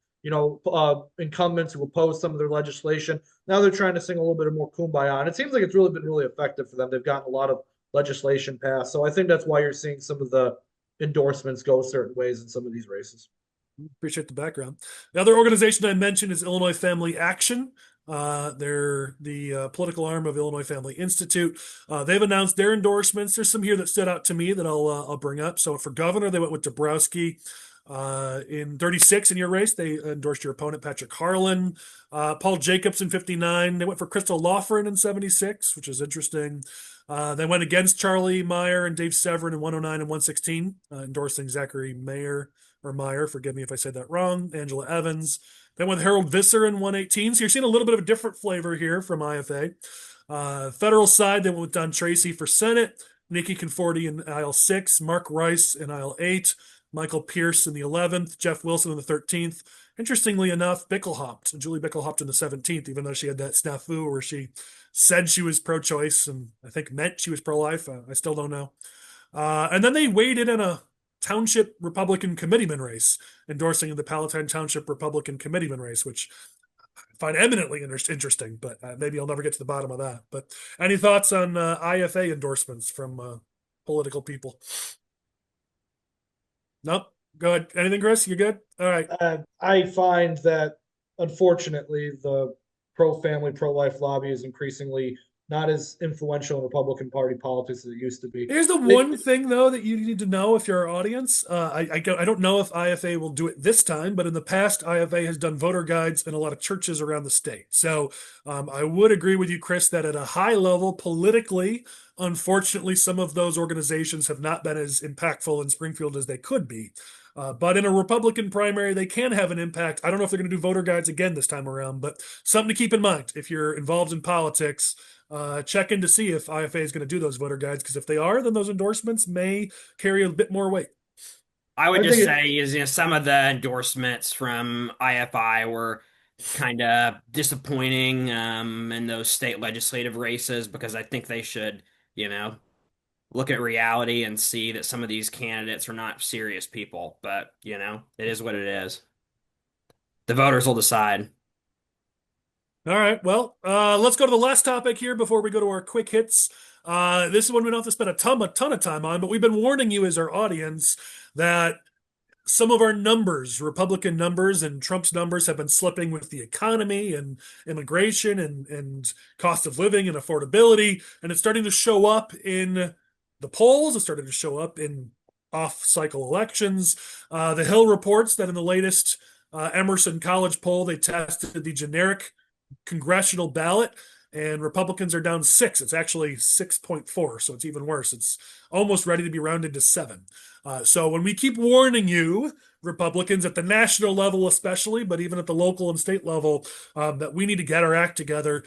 [SPEAKER 5] incumbents who opposed some of their legislation. Now they're trying to sing a little bit of more kumbaya, and it seems like it's really been really effective for them. They've gotten a lot of legislation passed, so I think that's why you're seeing some of the endorsements go certain ways in some of these races.
[SPEAKER 1] Appreciate the background. The other organization I mentioned is Illinois Family Action. They're the political arm of Illinois Family Institute. They've announced their endorsements. There's some here that stood out to me that I'll bring up. So for governor, they went with Dabrowski. In 36 in your race, they endorsed your opponent, Patrick Harlan. Paul Jacobs in 59. They went for Crystal Lofgren in 76, which is interesting. They went against Charlie Meyer and Dave Severin in 109 and 116, endorsing Zachary Meyer, forgive me if I said that wrong, Angela Evans. Then with Harold Visser in 118. So you're seeing a little bit of a different flavor here from IFA. Federal side, they went with Don Tracy for Senate, Nikki Conforti in aisle 6, Mark Rice in aisle 8, Michael Pierce in the 11th, Jeff Wilson in the 13th. Interestingly enough, Julie Bickel in the 17th, even though she had that snafu where she said she was pro-choice and I think meant she was pro-life. I still don't know. And then they weighed in a Township Republican committeeman race, endorsing the Palatine Township Republican committeeman race, which I find eminently interesting, but maybe I'll never get to the bottom of that. But any thoughts on IFA endorsements from political people? Nope. Go ahead. Anything, Chris? You good? All right.
[SPEAKER 5] I find that unfortunately the pro-family, pro-life lobby is increasingly not as influential in Republican Party politics as it used to be.
[SPEAKER 1] Here's the one thing, though, that you need to know if you're our audience. I don't know if IFA will do it this time, but in the past, IFA has done voter guides in a lot of churches around the state. So I would agree with you, Chris, that at a high level, politically, unfortunately, some of those organizations have not been as impactful in Springfield as they could be. But in a Republican primary, they can have an impact. I don't know if they're going to do voter guides again this time around, but something to keep in mind if you're involved in politics. Check in to see if IFA is going to do those voter guides, because if they are, then those endorsements may carry a bit more weight.
[SPEAKER 4] I would just say is some of the endorsements from IFI were kind of disappointing in those state legislative races because I think they should, look at reality and see that some of these candidates are not serious people. But, it is what it is. The voters will decide.
[SPEAKER 1] All right. Well, let's go to the last topic here before we go to our quick hits. This is one we don't have to spend a ton of time on, but we've been warning you as our audience that some of our numbers, Republican numbers and Trump's numbers, have been slipping with the economy and immigration and cost of living and affordability. And it's starting to show up in the polls. It's starting to show up in off-cycle elections. The Hill reports that in the latest Emerson College poll, they tested the generic congressional ballot, and Republicans are down 6. It's actually 6.4, so it's even worse. It's almost ready to be rounded to 7. So when we keep warning you, Republicans at the national level especially, but even at the local and state level, that we need to get our act together,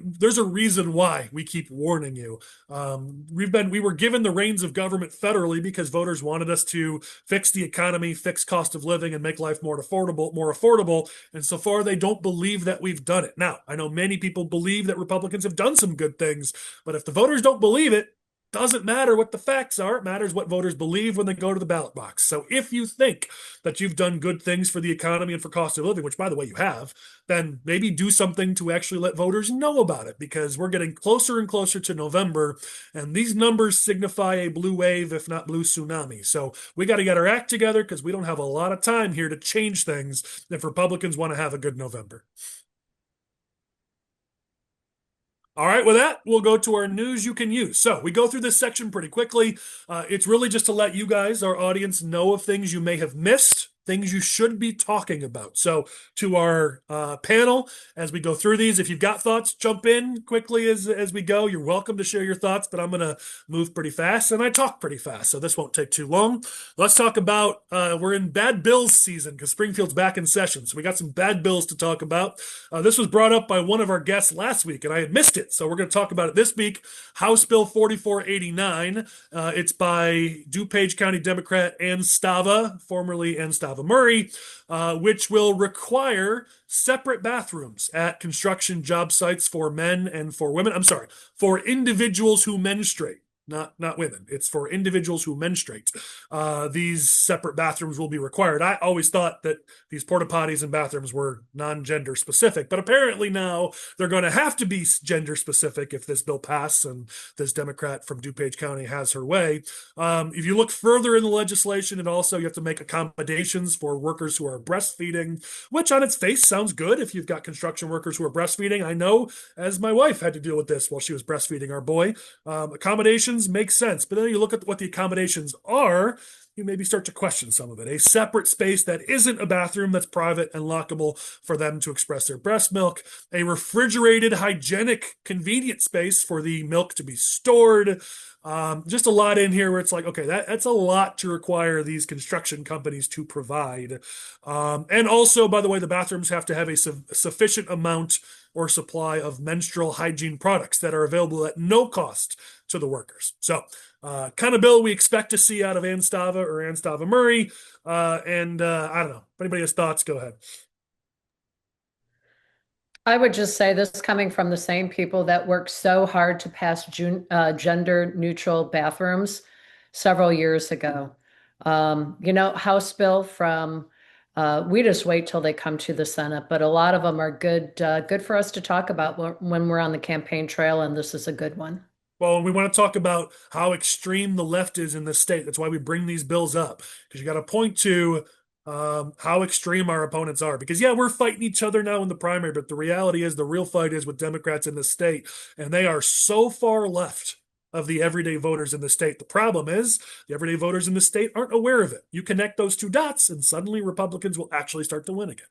[SPEAKER 1] there's a reason why we keep warning you. We were given the reins of government federally because voters wanted us to fix the economy, fix cost of living, and make life more affordable. And so far, they don't believe that we've done it. Now, I know many people believe that Republicans have done some good things, but if the voters don't believe it, doesn't matter what the facts are. It matters what voters believe when they go to the ballot box. So if you think that you've done good things for the economy and for cost of living, which, by the way, you have, then maybe do something to actually let voters know about it, because we're getting closer and closer to November, and these numbers signify a blue wave, if not blue tsunami. So we got to get our act together because we don't have a lot of time here to change things if Republicans want to have a good November. All right, with that, we'll go to our news you can use. So we go through this section pretty quickly. It's really just to let you guys, our audience, know of things you may have missed things you should be talking about. So to our panel, as we go through these, if you've got thoughts, jump in quickly as we go. You're welcome to share your thoughts, but I'm going to move pretty fast, and I talk pretty fast, so this won't take too long. Let's talk about, we're in bad bills season because Springfield's back in session, so we got some bad bills to talk about. This was brought up by one of our guests last week, and I had missed it, so we're going to talk about it this week. House Bill 4489. It's by DuPage County Democrat Ann Stava, formerly Ann Stava Murray, which will require separate bathrooms at construction job sites for men and for women. I'm sorry, for individuals who menstruate. Not women. It's for individuals who menstruate. These separate bathrooms will be required. I always thought that these porta potties and bathrooms were non-gender specific, but apparently now they're going to have to be gender specific if this bill passes and this Democrat from DuPage County has her way. If you look further in the legislation, and also you have to make accommodations for workers who are breastfeeding, which on its face sounds good if you've got construction workers who are breastfeeding. I know, as my wife had to deal with this while she was breastfeeding our boy. Accommodations make sense, but then you look at what the accommodations are, you maybe start to question some of it. A separate space that isn't a bathroom, that's private and lockable for them to express their breast milk. A refrigerated, hygienic, convenient space for the milk to be stored. Just a lot in here where it's like, okay, that's a lot to require these construction companies to provide. And also, by the way, the bathrooms have to have a sufficient amount or supply of menstrual hygiene products that are available at no cost to the workers. So, kind of bill we expect to see out of Ann Stava or Ann Stava Murray. I don't know. If anybody has thoughts, go ahead.
[SPEAKER 2] I would just say this coming from the same people that worked so hard to pass gender neutral bathrooms several years ago. House bill from, we just wait till they come to the Senate, but a lot of them are good for us to talk about when we're on the campaign trail, and this is a good one.
[SPEAKER 1] Well, we want to talk about how extreme the left is in this state. That's why we bring these bills up, because you got to point to how extreme our opponents are. Because, yeah, we're fighting each other now in the primary, but the reality is the real fight is with Democrats in the state, and they are so far left of the everyday voters in the state. The problem is the everyday voters in the state aren't aware of it. You connect those two dots, and suddenly Republicans will actually start to win again.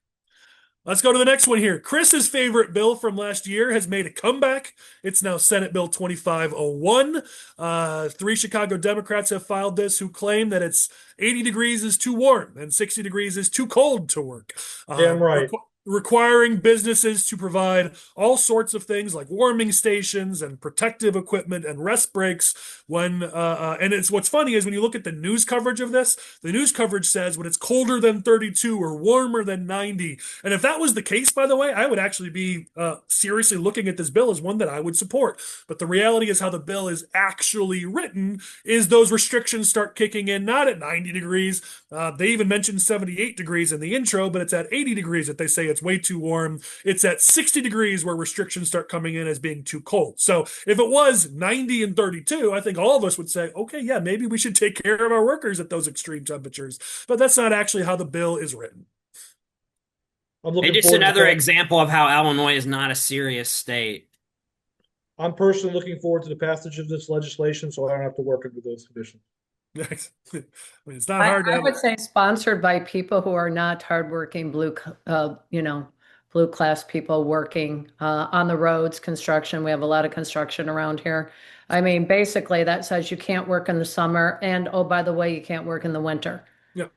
[SPEAKER 1] Let's go to the next one here. Chris's favorite bill from last year has made a comeback. It's now Senate Bill 2501. 3 Chicago Democrats have filed this, who claim that it's 80 degrees is too warm and 60 degrees is too cold to work.
[SPEAKER 5] Damn right.
[SPEAKER 1] Requiring businesses to provide all sorts of things like warming stations and protective equipment and rest breaks when and it's what's funny is when you look at the news coverage of this, the news coverage says when it's colder than 32 or warmer than 90. And if that was the case, by the way, I would actually be seriously looking at this bill as one that I would support. But the reality is how the bill is actually written is those restrictions start kicking in not at 90 degrees. They even mentioned 78 degrees in the intro, but it's at 80 degrees that they say it's way too warm. It's at 60 degrees where restrictions start coming in as being too cold. So if it was 90 and 32, I think all of us would say, okay, yeah, maybe we should take care of our workers at those extreme temperatures. But that's not actually how the bill is written.
[SPEAKER 4] It's just another example of how Illinois is not a serious state.
[SPEAKER 5] I'm personally looking forward to the passage of this legislation, so I don't have to work under those conditions.
[SPEAKER 1] I mean, it's not hard.
[SPEAKER 2] I would say sponsored by people who are not hardworking blue class people working on the roads, construction. We have a lot of construction around here. I mean, basically that says you can't work in the summer, and oh, by the way, you can't work in the winter.
[SPEAKER 1] Yeah.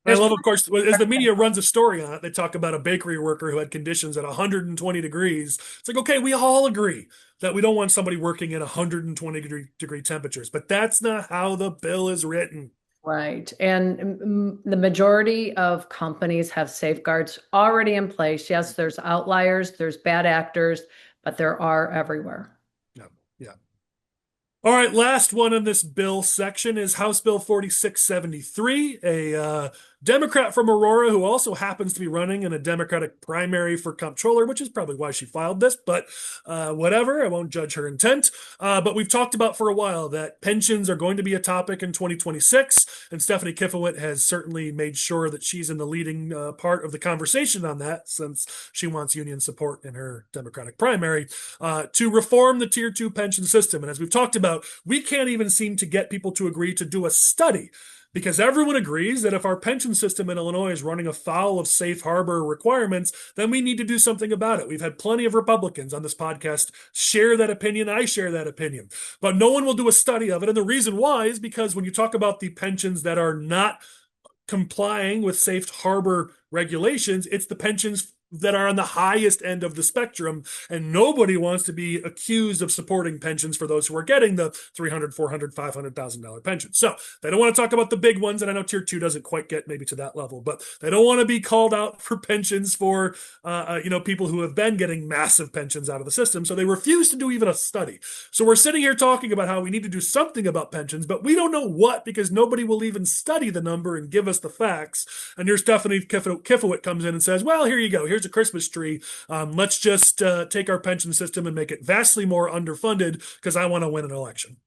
[SPEAKER 1] I love, of course, as the media runs a story on it, they talk about a bakery worker who had conditions at 120 degrees. It's like, okay, we all agree that we don't want somebody working at 120 degree temperatures, but that's not how the bill is written.
[SPEAKER 2] Right. And the majority of companies have safeguards already in place. Yes, there's outliers, there's bad actors, but there are everywhere.
[SPEAKER 1] Yeah. All right, last one in this bill section is House Bill 4673, a Democrat from Aurora who also happens to be running in a Democratic primary for comptroller, which is probably why she filed this, but whatever, I won't judge her intent. But we've talked about for a while that pensions are going to be a topic in 2026, and Stephanie Kifowit has certainly made sure that she's in the leading part of the conversation on that, since she wants union support in her Democratic primary, to reform the Tier 2 pension system. And as we've talked about, we can't even seem to get people to agree to do a study because everyone agrees that if our pension system in Illinois is running afoul of safe harbor requirements, then we need to do something about it. We've had plenty of Republicans on this podcast share that opinion. I share that opinion, but no one will do a study of it. And the reason why is because when you talk about the pensions that are not complying with safe harbor regulations, it's the pensions that are on the highest end of the spectrum, and nobody wants to be accused of supporting pensions for those who are getting the $300,000, $400,000, $500,000 pension. So they don't want to talk about the big ones, and I know tier two doesn't quite get maybe to that level, but they don't want to be called out for pensions for people who have been getting massive pensions out of the system. So they refuse to do even a study. So we're sitting here talking about how we need to do something about pensions, but we don't know what, because nobody will even study the number and give us the facts. And here's Stephanie Kifowit comes in and says, well, here you go. Here's a Christmas tree. Let's just take our pension system and make it vastly more underfunded because I want to win an election.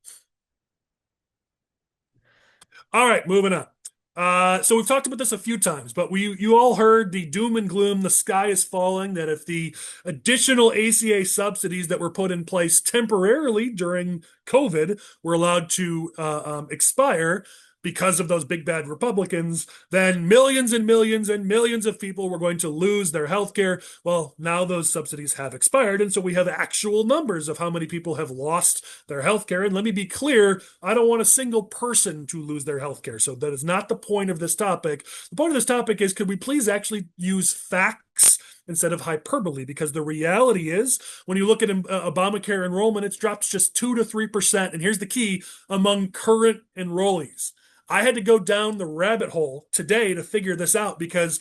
[SPEAKER 1] All right, moving on. So we've talked about this a few times, but you all heard the doom and gloom, the sky is falling, that if the additional ACA subsidies that were put in place temporarily during COVID were allowed to expire, because of those big bad Republicans, then millions and millions and millions of people were going to lose their health care. Well, now those subsidies have expired, and so we have actual numbers of how many people have lost their health care. And let me be clear, I don't want a single person to lose their health care. So that is not the point of this topic. The point of this topic is, could we please actually use facts instead of hyperbole? Because the reality is, when you look at Obamacare enrollment, it's dropped just 2 to 3%. And here's the key: among current enrollees. I had to go down the rabbit hole today to figure this out, because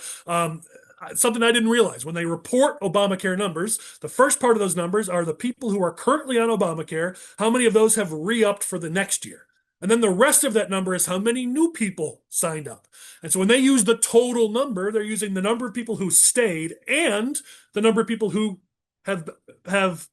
[SPEAKER 1] something I didn't realize. When they report Obamacare numbers, the first part of those numbers are the people who are currently on Obamacare, how many of those have re-upped for the next year. And then the rest of that number is how many new people signed up. And so when they use the total number, they're using the number of people who stayed and the number of people who have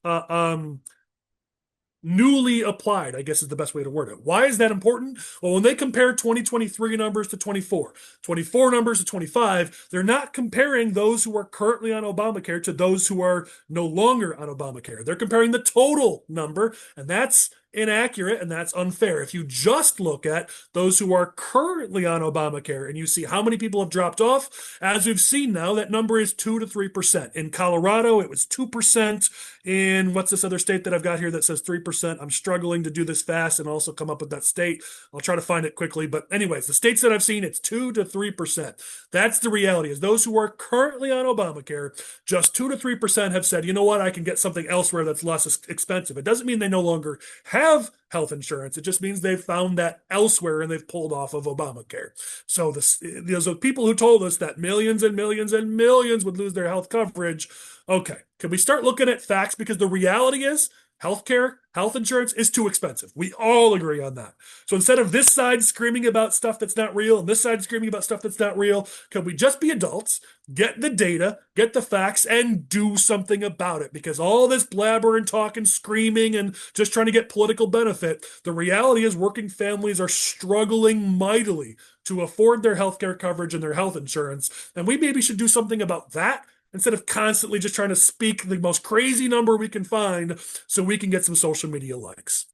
[SPEAKER 1] newly applied, I guess is the best way to word it. Why is that important? Well, when they compare 2023 numbers to 24 numbers to 25, they're not comparing those who are currently on Obamacare to those who are no longer on Obamacare. They're comparing the total number, and that's inaccurate and that's unfair. If you just look at those who are currently on Obamacare and you see how many people have dropped off, as we've seen now, that number is 2 to 3%. In Colorado, it was 2%. In what's this other state that I've got here that says 3%? I'm struggling to do this fast and also come up with that state. I'll try to find it quickly. But anyways, the states that I've seen, it's 2 to 3%. That's the reality, is those who are currently on Obamacare, just 2 to 3% have said, you know what, I can get something elsewhere that's less expensive. It doesn't mean they no longer have health insurance. It just means they've found that elsewhere and they've pulled off of Obamacare. So those people who told us that millions and millions and millions would lose their health coverage. Okay, can we start looking at facts? Because the reality is, healthcare, health insurance is too expensive. We all agree on that. So instead of this side screaming about stuff that's not real and this side screaming about stuff that's not real, can we just be adults, get the data, get the facts, and do something about it? Because all this blabber and talk and screaming and just trying to get political benefit, the reality is working families are struggling mightily to afford their healthcare coverage and their health insurance. And we maybe should do something about that, instead of constantly just trying to speak the most crazy number we can find so we can get some social media likes.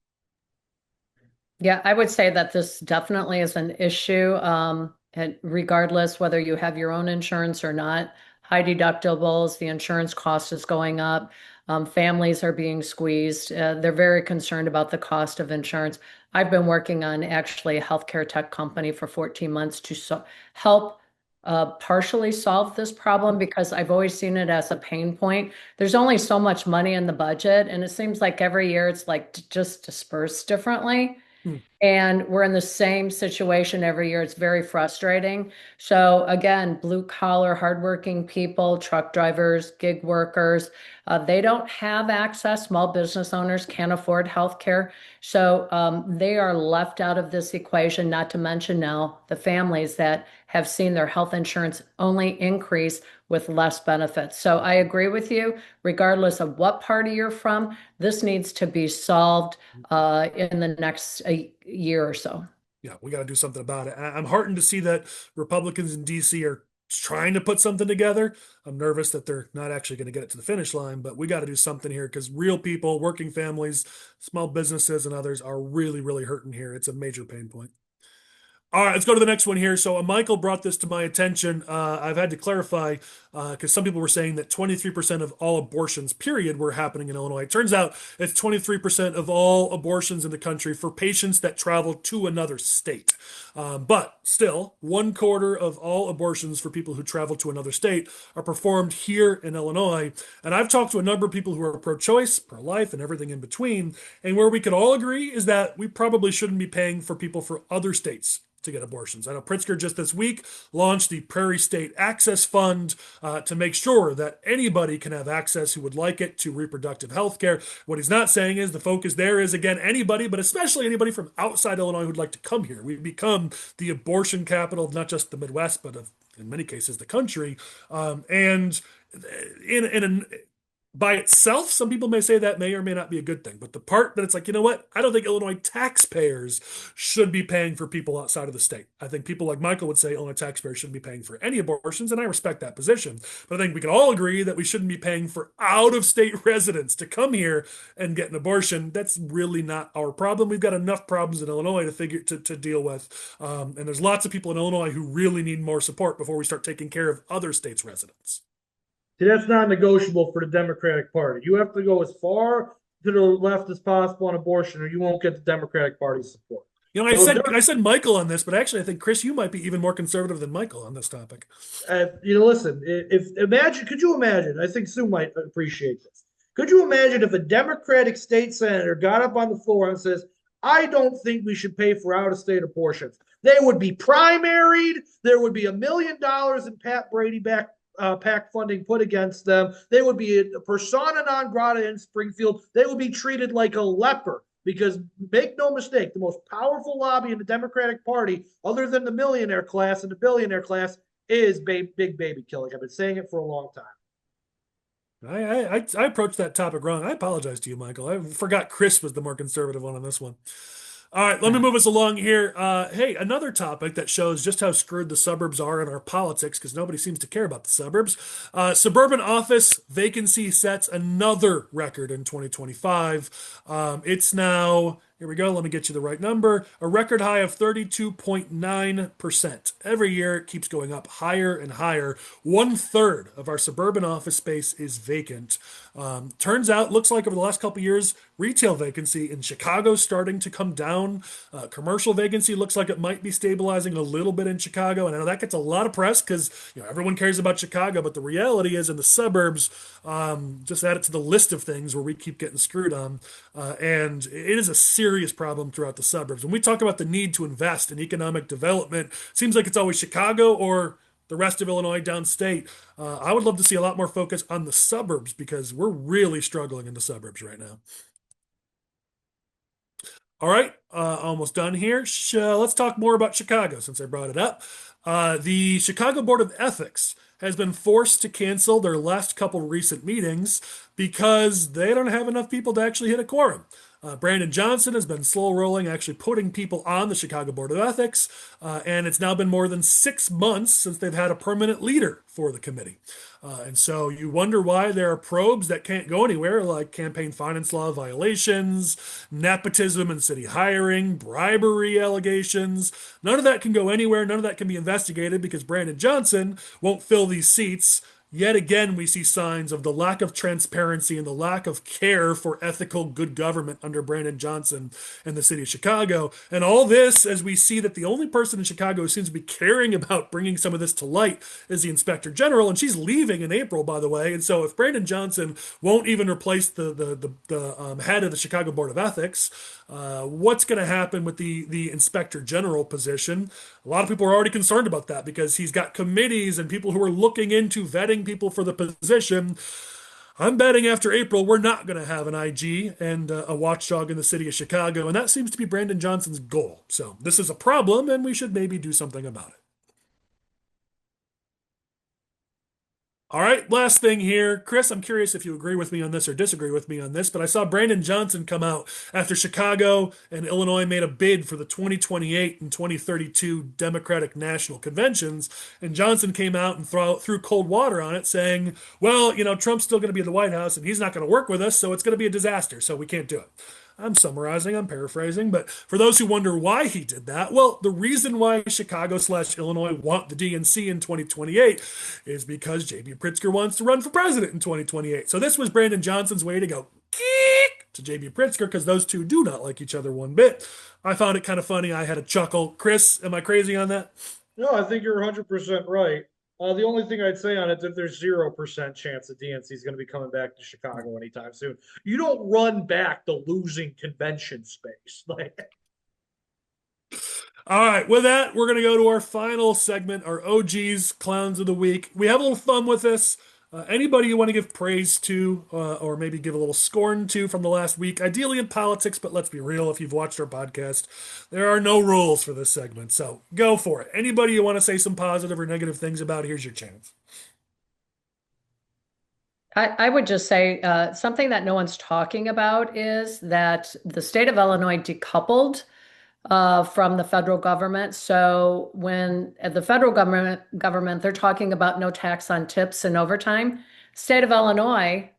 [SPEAKER 2] Yeah, I would say that this definitely is an issue, and regardless whether you have your own insurance or not. High deductibles, the insurance cost is going up. Families are being squeezed. They're very concerned about the cost of insurance. I've been working on actually a healthcare tech company for 14 months to help partially solve this problem, because I've always seen it as a pain point. There's only so much money in the budget, and it seems like every year it's like just dispersed differently. And we're in the same situation every year. It's very frustrating. So again, blue collar, hardworking people, truck drivers, gig workers, they don't have access. Small business owners can't afford health care. So they are left out of this equation, not to mention now the families that have seen their health insurance only increase with less benefits. So I agree with you, regardless of what party you're from, this needs to be solved in the next year or so.
[SPEAKER 1] Yeah, we got to do something about it. I'm heartened to see that Republicans in DC are trying to put something together. I'm nervous that they're not actually going to get it to the finish line, but we got to do something here, because real people, working families, small businesses, and others are really, really hurting here. It's a major pain point. All right, let's go to the next one here. So Michael brought this to my attention. I've had to clarify because some people were saying that 23% of all abortions, period, were happening in Illinois. It turns out it's 23% of all abortions in the country for patients that travel to another state. But still, 1/4 of all abortions for people who travel to another state are performed here in Illinois. And I've talked to a number of people who are pro-choice, pro-life, and everything in between. And where we could all agree is that we probably shouldn't be paying for people for other states to get abortions. I know Pritzker just this week launched the Prairie State Access Fund to make sure that anybody can have access who would like it to reproductive health care. What he's not saying is the focus there is, again, anybody, but especially anybody from outside Illinois who'd like to come here. We've become the abortion capital of not just the Midwest, but of, in many cases, the country. And by itself, some people may say that may or may not be a good thing. But the part that it's like, you know what? I don't think Illinois taxpayers should be paying for people outside of the state. I think people like Michael would say Illinois taxpayers shouldn't be paying for any abortions, and I respect that position. But I think we can all agree that we shouldn't be paying for out-of-state residents to come here and get an abortion. That's really not our problem. We've got enough problems in Illinois to deal with. And there's lots of people in Illinois who really need more support before we start taking care of other states' residents.
[SPEAKER 5] See, that's not negotiable for the Democratic Party. You have to go as far to the left as possible on abortion, or you won't get the Democratic Party's support.
[SPEAKER 1] You know, I said Michael on this, but actually, I think Chris, you might be even more conservative than Michael on this topic.
[SPEAKER 5] Listen, could you imagine? I think Sue might appreciate this. Could you imagine if a Democratic state senator got up on the floor and says, "I don't think we should pay for out-of-state abortions"? They would be primaried. There would be $1 million in Pat Brady PAC funding put against them. They would be a persona non grata in Springfield. They would be treated like a leper because, make no mistake, the most powerful lobby in the Democratic Party, other than the millionaire class and the billionaire class, is big baby killing. I've been saying it for a long time.
[SPEAKER 1] I approached that topic wrong. I apologize to you, Michael. I forgot Chris was the more conservative one on this one. All right, let me move us along here. Hey, another topic that shows just how screwed the suburbs are in our politics, because nobody seems to care about the suburbs. Suburban office vacancy sets another record in 2025. It's now, here we go, let me get you the right number, a record high of 32.9%. Every year it keeps going up higher and higher. 1/3 of our suburban office space is vacant. Turns out, looks like over the last couple of years, retail vacancy in Chicago is starting to come down. Commercial vacancy looks like it might be stabilizing a little bit in Chicago. And I know that gets a lot of press because everyone cares about Chicago, but the reality is in the suburbs, just add it to the list of things where we keep getting screwed on. And it is a serious problem throughout the suburbs. When we talk about the need to invest in economic development, it seems like it's always Chicago or the rest of Illinois downstate. I would love to see a lot more focus on the suburbs because we're really struggling in the suburbs right now. All right, almost done here. Let's talk more about Chicago since I brought it up. The Chicago Board of Ethics has been forced to cancel their last couple recent meetings because they don't have enough people to actually hit a quorum. Brandon Johnson has been slow rolling, actually putting people on the Chicago Board of Ethics, and it's now been more than 6 months since they've had a permanent leader for the committee. And so you wonder why there are probes that can't go anywhere, like campaign finance law violations, nepotism and city hiring, bribery allegations. None of that can go anywhere. None of that can be investigated because Brandon Johnson won't fill these seats. Yet again, we see signs of the lack of transparency and the lack of care for ethical good government under Brandon Johnson and the city of Chicago. And all this as we see that the only person in Chicago who seems to be caring about bringing some of this to light is the inspector general. And she's leaving in April, by the way. And so if Brandon Johnson won't even replace the head of the Chicago Board of Ethics, what's going to happen with the inspector general position? A lot of people are already concerned about that because he's got committees and people who are looking into vetting people for the position. I'm betting after April we're not going to have an IG and a watchdog in the city of Chicago, and that seems to be Brandon Johnson's goal. So this is a problem, and we should maybe do something about it. All right, last thing here. Chris, I'm curious if you agree with me on this or disagree with me on this, but I saw Brandon Johnson come out after Chicago and Illinois made a bid for the 2028 and 2032 Democratic National Conventions, and Johnson came out and threw cold water on it, saying, well, Trump's still going to be in the White House, and he's not going to work with us, so it's going to be a disaster, so we can't do it. I'm summarizing, I'm paraphrasing, but for those who wonder why he did that, well, the reason why Chicago/Illinois want the DNC in 2028 is because J.B. Pritzker wants to run for president in 2028. So this was Brandon Johnson's way to go geek to J.B. Pritzker because those two do not like each other one bit. I found it kind of funny. I had a chuckle. Chris, am I crazy on that?
[SPEAKER 5] No, I think you're 100% right. The only thing I'd say on it is that there's 0% chance that DNC is going to be coming back to Chicago anytime soon. You don't run back the losing convention space.
[SPEAKER 1] All right, with that, we're going to go to our final segment, our OGs, Clowns of the Week. We have a little fun with this. Anybody you want to give praise to or maybe give a little scorn to from the last week, ideally in politics, but let's be real, if you've watched our podcast, there are no rules for this segment, so go for it. Anybody you want to say some positive or negative things about, here's your chance.
[SPEAKER 2] I would just say something that no one's talking about is that the state of Illinois decoupled from the federal government. So when at the federal government, they're talking about no tax on tips and overtime. State of Illinois,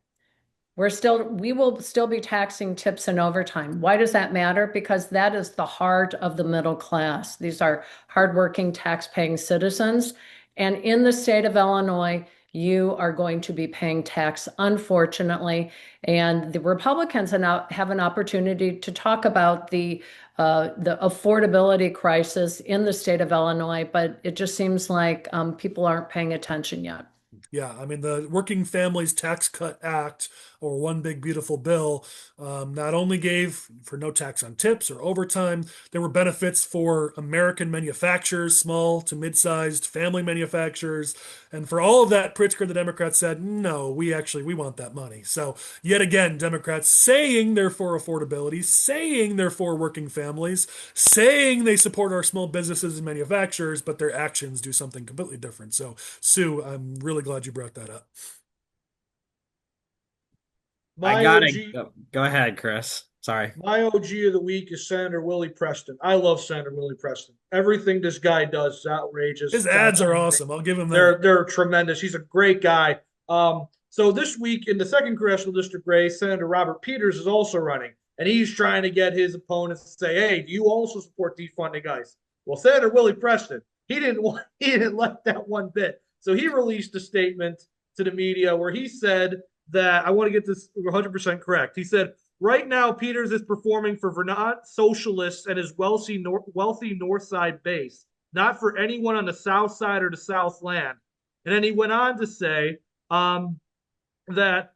[SPEAKER 2] we will still be taxing tips and overtime. Why does that matter? Because that is the heart of the middle class. These are hardworking, tax-paying citizens. And in the state of Illinois, you are going to be paying tax, unfortunately. And the Republicans have an opportunity to talk about the affordability crisis in the state of Illinois, but it just seems like people aren't paying attention yet.
[SPEAKER 1] Yeah, I mean, the Working Families Tax Cut Act, or One Big Beautiful Bill, not only gave for no tax on tips or overtime, there were benefits for American manufacturers, small to mid-sized family manufacturers. And for all of that, Pritzker, the Democrats said, no, we want that money. So yet again, Democrats saying they're for affordability, saying they're for working families, saying they support our small businesses and manufacturers, but their actions do something completely different. So Sue, I'm really glad you brought that up.
[SPEAKER 4] I gotta go ahead, Chris. Sorry.
[SPEAKER 5] My OG of the week is Senator Willie Preston. I love Senator Willie Preston. Everything this guy does is outrageous.
[SPEAKER 1] His ads are awesome. I'll give him that.
[SPEAKER 5] They're tremendous. He's a great guy. So this week in the second congressional district race, Senator Robert Peters is also running, and he's trying to get his opponents to say, "Hey, do you also support defunding ICE?" Well, Senator Willie Preston, he didn't like that one bit. So he released a statement to the media where he said that, I want to get this 100% correct. He said, right now, Peters is performing for Vermont socialists and his wealthy North Side base, not for anyone on the South Side or the Southland. And then he went on to say that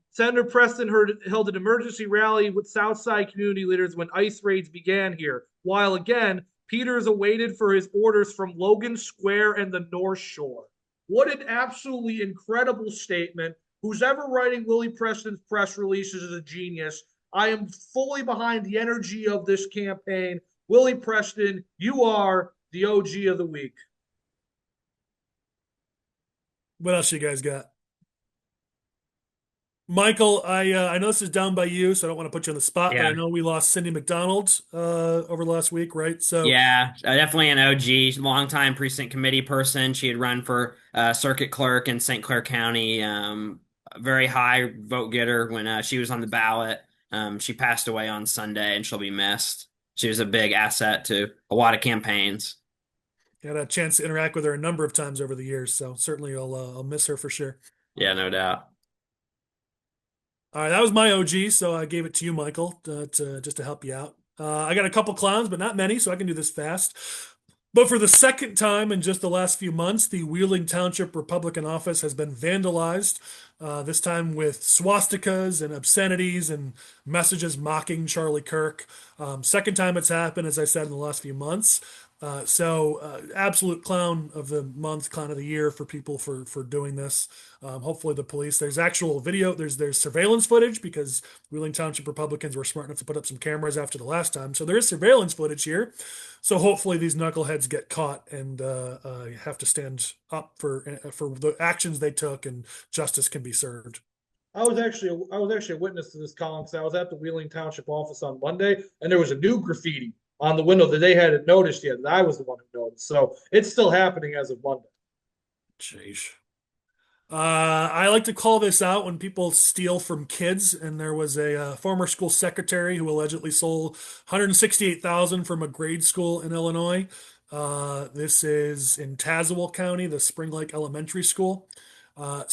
[SPEAKER 5] Senator Preston held an emergency rally with South Side community leaders when ICE raids began here, while again, Peters awaited for his orders from Logan Square and the North Shore. What an absolutely incredible statement. Who's ever writing Willie Preston's press releases is a genius. I am fully behind the energy of this campaign. Willie Preston, you are the OG of the week.
[SPEAKER 1] What else you guys got? Michael, I know this is down by you, so I don't want to put you on the spot, but I know we lost Cindy McDonald over the last week, right? So
[SPEAKER 4] yeah, definitely an OG, longtime precinct committee person. She had run for circuit clerk in St. Clair County, very high vote getter when she was on the ballot. She passed away on Sunday, and she'll be missed. She was a big asset to a lot of campaigns.
[SPEAKER 1] Had a chance to interact with her a number of times over the years, so certainly I'll miss her for sure.
[SPEAKER 4] Yeah, no doubt.
[SPEAKER 1] All right, that was my OG, so I gave it to you, Michael, just to help you out. I got a couple clowns, but not many, so I can do this fast. But for the second time in just the last few months, the Wheeling Township Republican office has been vandalized, this time with swastikas and obscenities and messages mocking Charlie Kirk. Second time it's happened, as I said, in the last few months. Absolute clown of the month, clown of the year for people for doing this. Hopefully the police, there's actual video, there's surveillance footage because Wheeling Township Republicans were smart enough to put up some cameras after the last time. So there is surveillance footage here. So hopefully these knuckleheads get caught and have to stand up for the actions they took, and justice can be served.
[SPEAKER 5] I was actually a witness to this, Collin, because I was at the Wheeling Township office on Monday, and there was a new graffiti on the window that they hadn't noticed yet, that I was the one who noticed. So it's still happening as of Monday.
[SPEAKER 1] Jeez. I like to call this out when people steal from kids, and there was a former school secretary who allegedly sold 168,000 from a grade school in Illinois. This is in Tazewell County, the Spring Lake Elementary School. Rawlings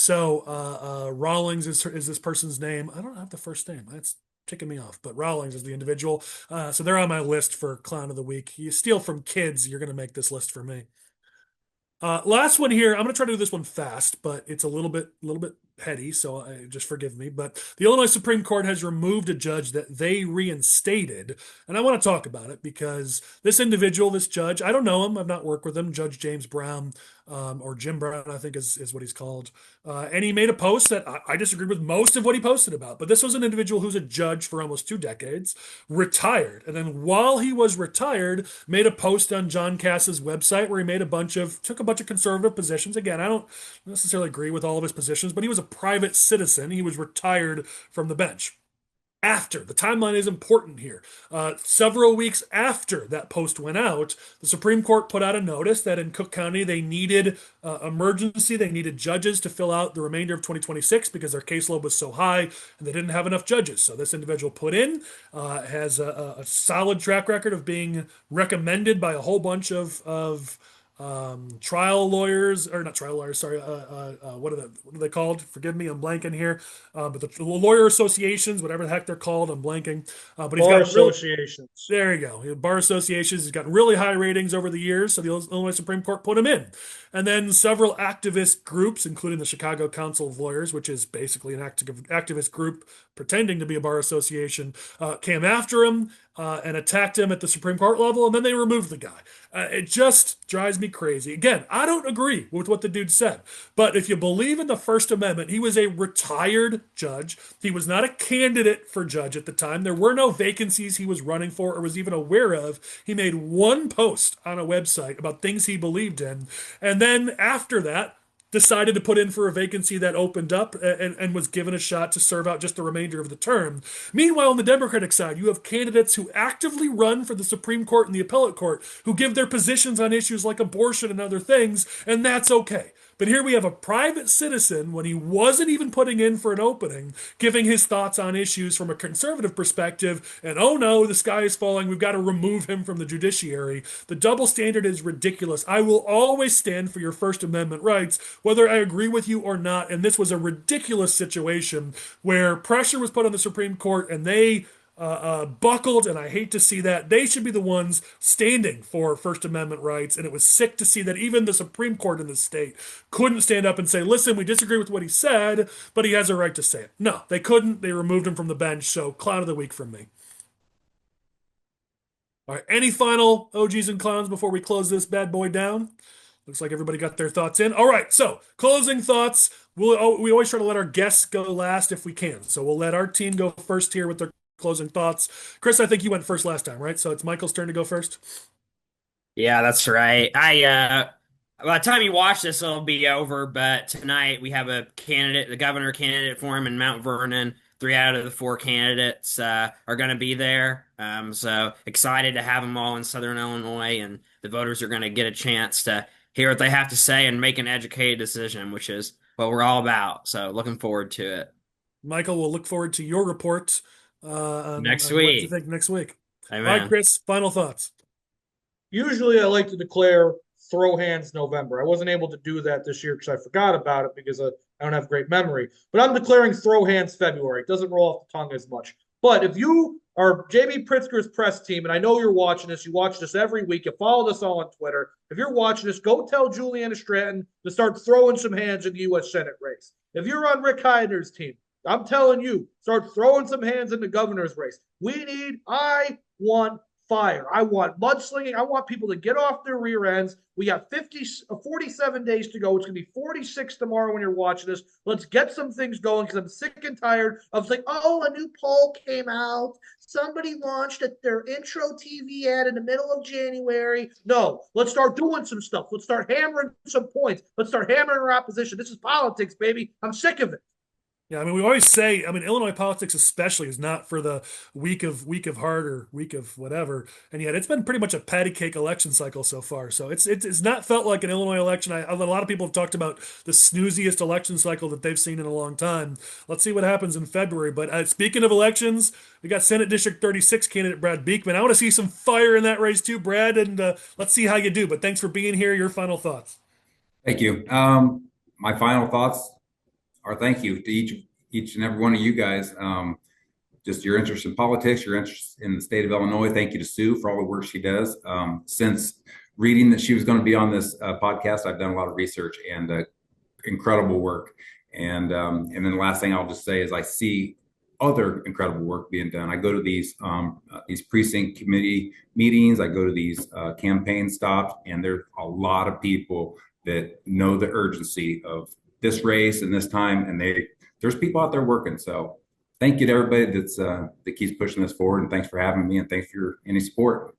[SPEAKER 1] is this person's name. I don't have the first name. That's ticking me off, but Rawlings is the individual. So they're on my list for Clown of the Week. You steal from kids, you're going to make this list for me. Last one here. I'm going to try to do this one fast, but it's a little bit heady, so just forgive me. But the Illinois Supreme Court has removed a judge that they reinstated, and I want to talk about it because this individual, this judge, I don't know him. I've not worked with him. Judge James Brown, or Jim Brown, I think is what he's called. And he made a post that I disagreed with most of what he posted about. But this was an individual who's a judge for almost 2 decades, retired, and then while he was retired, made a post on John Cass's website where he took a bunch of conservative positions. Again, I don't necessarily agree with all of his positions, but he was a private citizen. He was retired from the bench. After the timeline is important here. Several weeks after that post went out, the Supreme Court put out a notice that in Cook County they needed they needed judges to fill out the remainder of 2026 because their caseload was so high and they didn't have enough judges. So this individual has a solid track record of being recommended by a whole bunch of trial lawyers, or not trial lawyers, sorry, what are they called? Forgive me, I'm blanking here. But the lawyer associations, whatever the heck they're called, I'm blanking. But he's
[SPEAKER 5] Bar
[SPEAKER 1] got
[SPEAKER 5] associations.
[SPEAKER 1] there you go. Bar associations. He's gotten really high ratings over the years, so the Illinois Supreme Court put him in. And then several activist groups, including the Chicago Council of Lawyers, which is basically an activist group pretending to be a bar association, came after him and attacked him at the Supreme Court level, and then they removed the guy. It just drives me crazy. Again, I don't agree with what the dude said, but if you believe in the First Amendment, he was a retired judge. He was not a candidate for judge at the time. There were no vacancies he was running for or was even aware of. He made one post on a website about things he believed in, and then after that, decided to put in for a vacancy that opened up and was given a shot to serve out just the remainder of the term. Meanwhile, on the Democratic side, you have candidates who actively run for the Supreme Court and the appellate court who give their positions on issues like abortion and other things, and that's okay. But here we have a private citizen, when he wasn't even putting in for an opening, giving his thoughts on issues from a conservative perspective, and oh no, the sky is falling, we've got to remove him from the judiciary. The double standard is ridiculous. I will always stand for your First Amendment rights, whether I agree with you or not, and this was a ridiculous situation where pressure was put on the Supreme Court, and they buckled, and I hate to see that. They should be the ones standing for First Amendment rights, and it was sick to see that even the Supreme Court in the state couldn't stand up and say, listen, we disagree with what he said, but he has a right to say it. No, they couldn't. They removed him from the bench, so Clown of the Week from me. All right, any final OGs and clowns before we close this bad boy down? Looks like everybody got their thoughts in. All right, so closing thoughts. We always try to let our guests go last if we can. So we'll let our team go first here with their closing thoughts. Chris, I think you went first last time, right? So it's Michael's turn to go first.
[SPEAKER 4] Yeah, that's right. By the time you watch this, it'll be over. But tonight we have a candidate, the governor candidate for him in Mount Vernon. 3 out of the 4 candidates are going to be there. So excited to have them all in Southern Illinois, and the voters are going to get a chance to hear what they have to say and make an educated decision, which is what we're all about. So looking forward to it.
[SPEAKER 1] Michael, we'll look forward to your report
[SPEAKER 4] Next
[SPEAKER 1] on what you
[SPEAKER 4] week.
[SPEAKER 1] think next week.
[SPEAKER 4] Amen.
[SPEAKER 1] All right, Chris, final thoughts.
[SPEAKER 5] Usually, I like to declare throw hands November. I wasn't able to do that this year because I forgot about it because I don't have great memory. But I'm declaring throw hands February. It doesn't roll off the tongue as much. But if you are JB Pritzker's press team, and I know you're watching this, you watch this every week, you follow us all on Twitter. If you're watching this, go tell Juliana Stratton to start throwing some hands in the U.S. Senate race. If you're on Rick Heidner's team, I'm telling you, start throwing some hands in the governor's race. I want fire. I want mudslinging. I want people to get off their rear ends. We got 47 days to go. It's going to be 46 tomorrow when you're watching this. Let's get some things going because I'm sick and tired of like, oh, a new poll came out. Somebody launched their intro TV ad in the middle of January. No, let's start doing some stuff. Let's start hammering some points. Let's start hammering our opposition. This is politics, baby. I'm sick of it.
[SPEAKER 1] Yeah, I mean, we always say, I mean, Illinois politics especially is not for the weak of heart or weak of whatever, and yet it's been pretty much a patty cake election cycle so far. So it's not felt like an Illinois election. A lot of people have talked about the snooziest election cycle that they've seen in a long time. Let's see what happens in February. But speaking of elections, we got Senate District 36 candidate Brad Beekman. I want to see some fire in that race too, Brad, and let's see how you do. But thanks for being here. Your final thoughts.
[SPEAKER 3] Thank you. My final thoughts are thank you to each and every one of you guys. Just your interest in politics, your interest in the state of Illinois. Thank you to Sue for all the work she does. Since reading that she was going to be on this podcast, I've done a lot of research and incredible work. And then the last thing I'll just say is I see other incredible work being done. I go to these precinct committee meetings. I go to these campaign stops, and there's a lot of people that know the urgency of this race and this time, and there's people out there working. So thank you to everybody that keeps pushing this forward, and thanks for having me, and thanks for any support.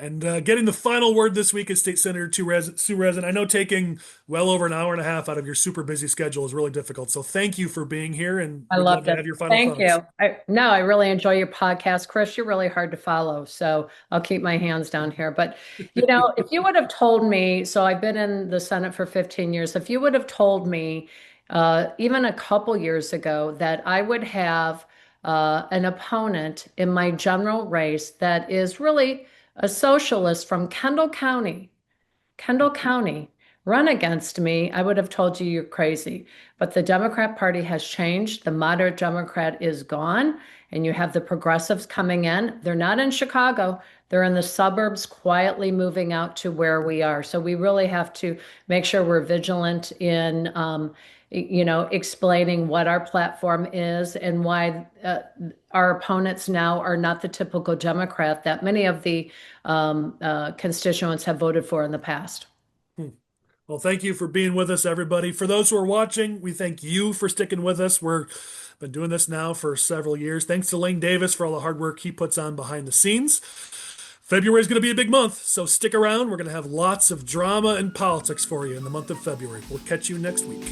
[SPEAKER 1] And getting the final word this week is State Senator Sue Rezin. I know taking well over an hour and a half out of your super busy schedule is really difficult. So thank you for being here, and
[SPEAKER 2] I
[SPEAKER 1] we'd love
[SPEAKER 2] loved
[SPEAKER 1] to
[SPEAKER 2] it.
[SPEAKER 1] have your final
[SPEAKER 2] Thank
[SPEAKER 1] thoughts.
[SPEAKER 2] you. I really enjoy your podcast, Chris. You're really hard to follow, so I'll keep my hands down here. But if you would have told me, so I've been in the Senate for 15 years. If you would have told me, even a couple years ago, that I would have an opponent in my general race that is really a socialist from Kendall County, run against me, I would have told you you're crazy. But the Democrat Party has changed. The moderate Democrat is gone, and you have the progressives coming in. They're not in Chicago. They're in the suburbs, quietly moving out to where we are. So we really have to make sure we're vigilant in explaining what our platform is and why our opponents now are not the typical Democrat that many of the constituents have voted for in the past.
[SPEAKER 1] Well, thank you for being with us, everybody. For those who are watching, we thank you for sticking with us. We've been doing this now for several years. Thanks to Lane Davis for all the hard work he puts on behind the scenes. February is going to be a big month, so stick around. We're going to have lots of drama and politics for you in the month of February. We'll catch you next week.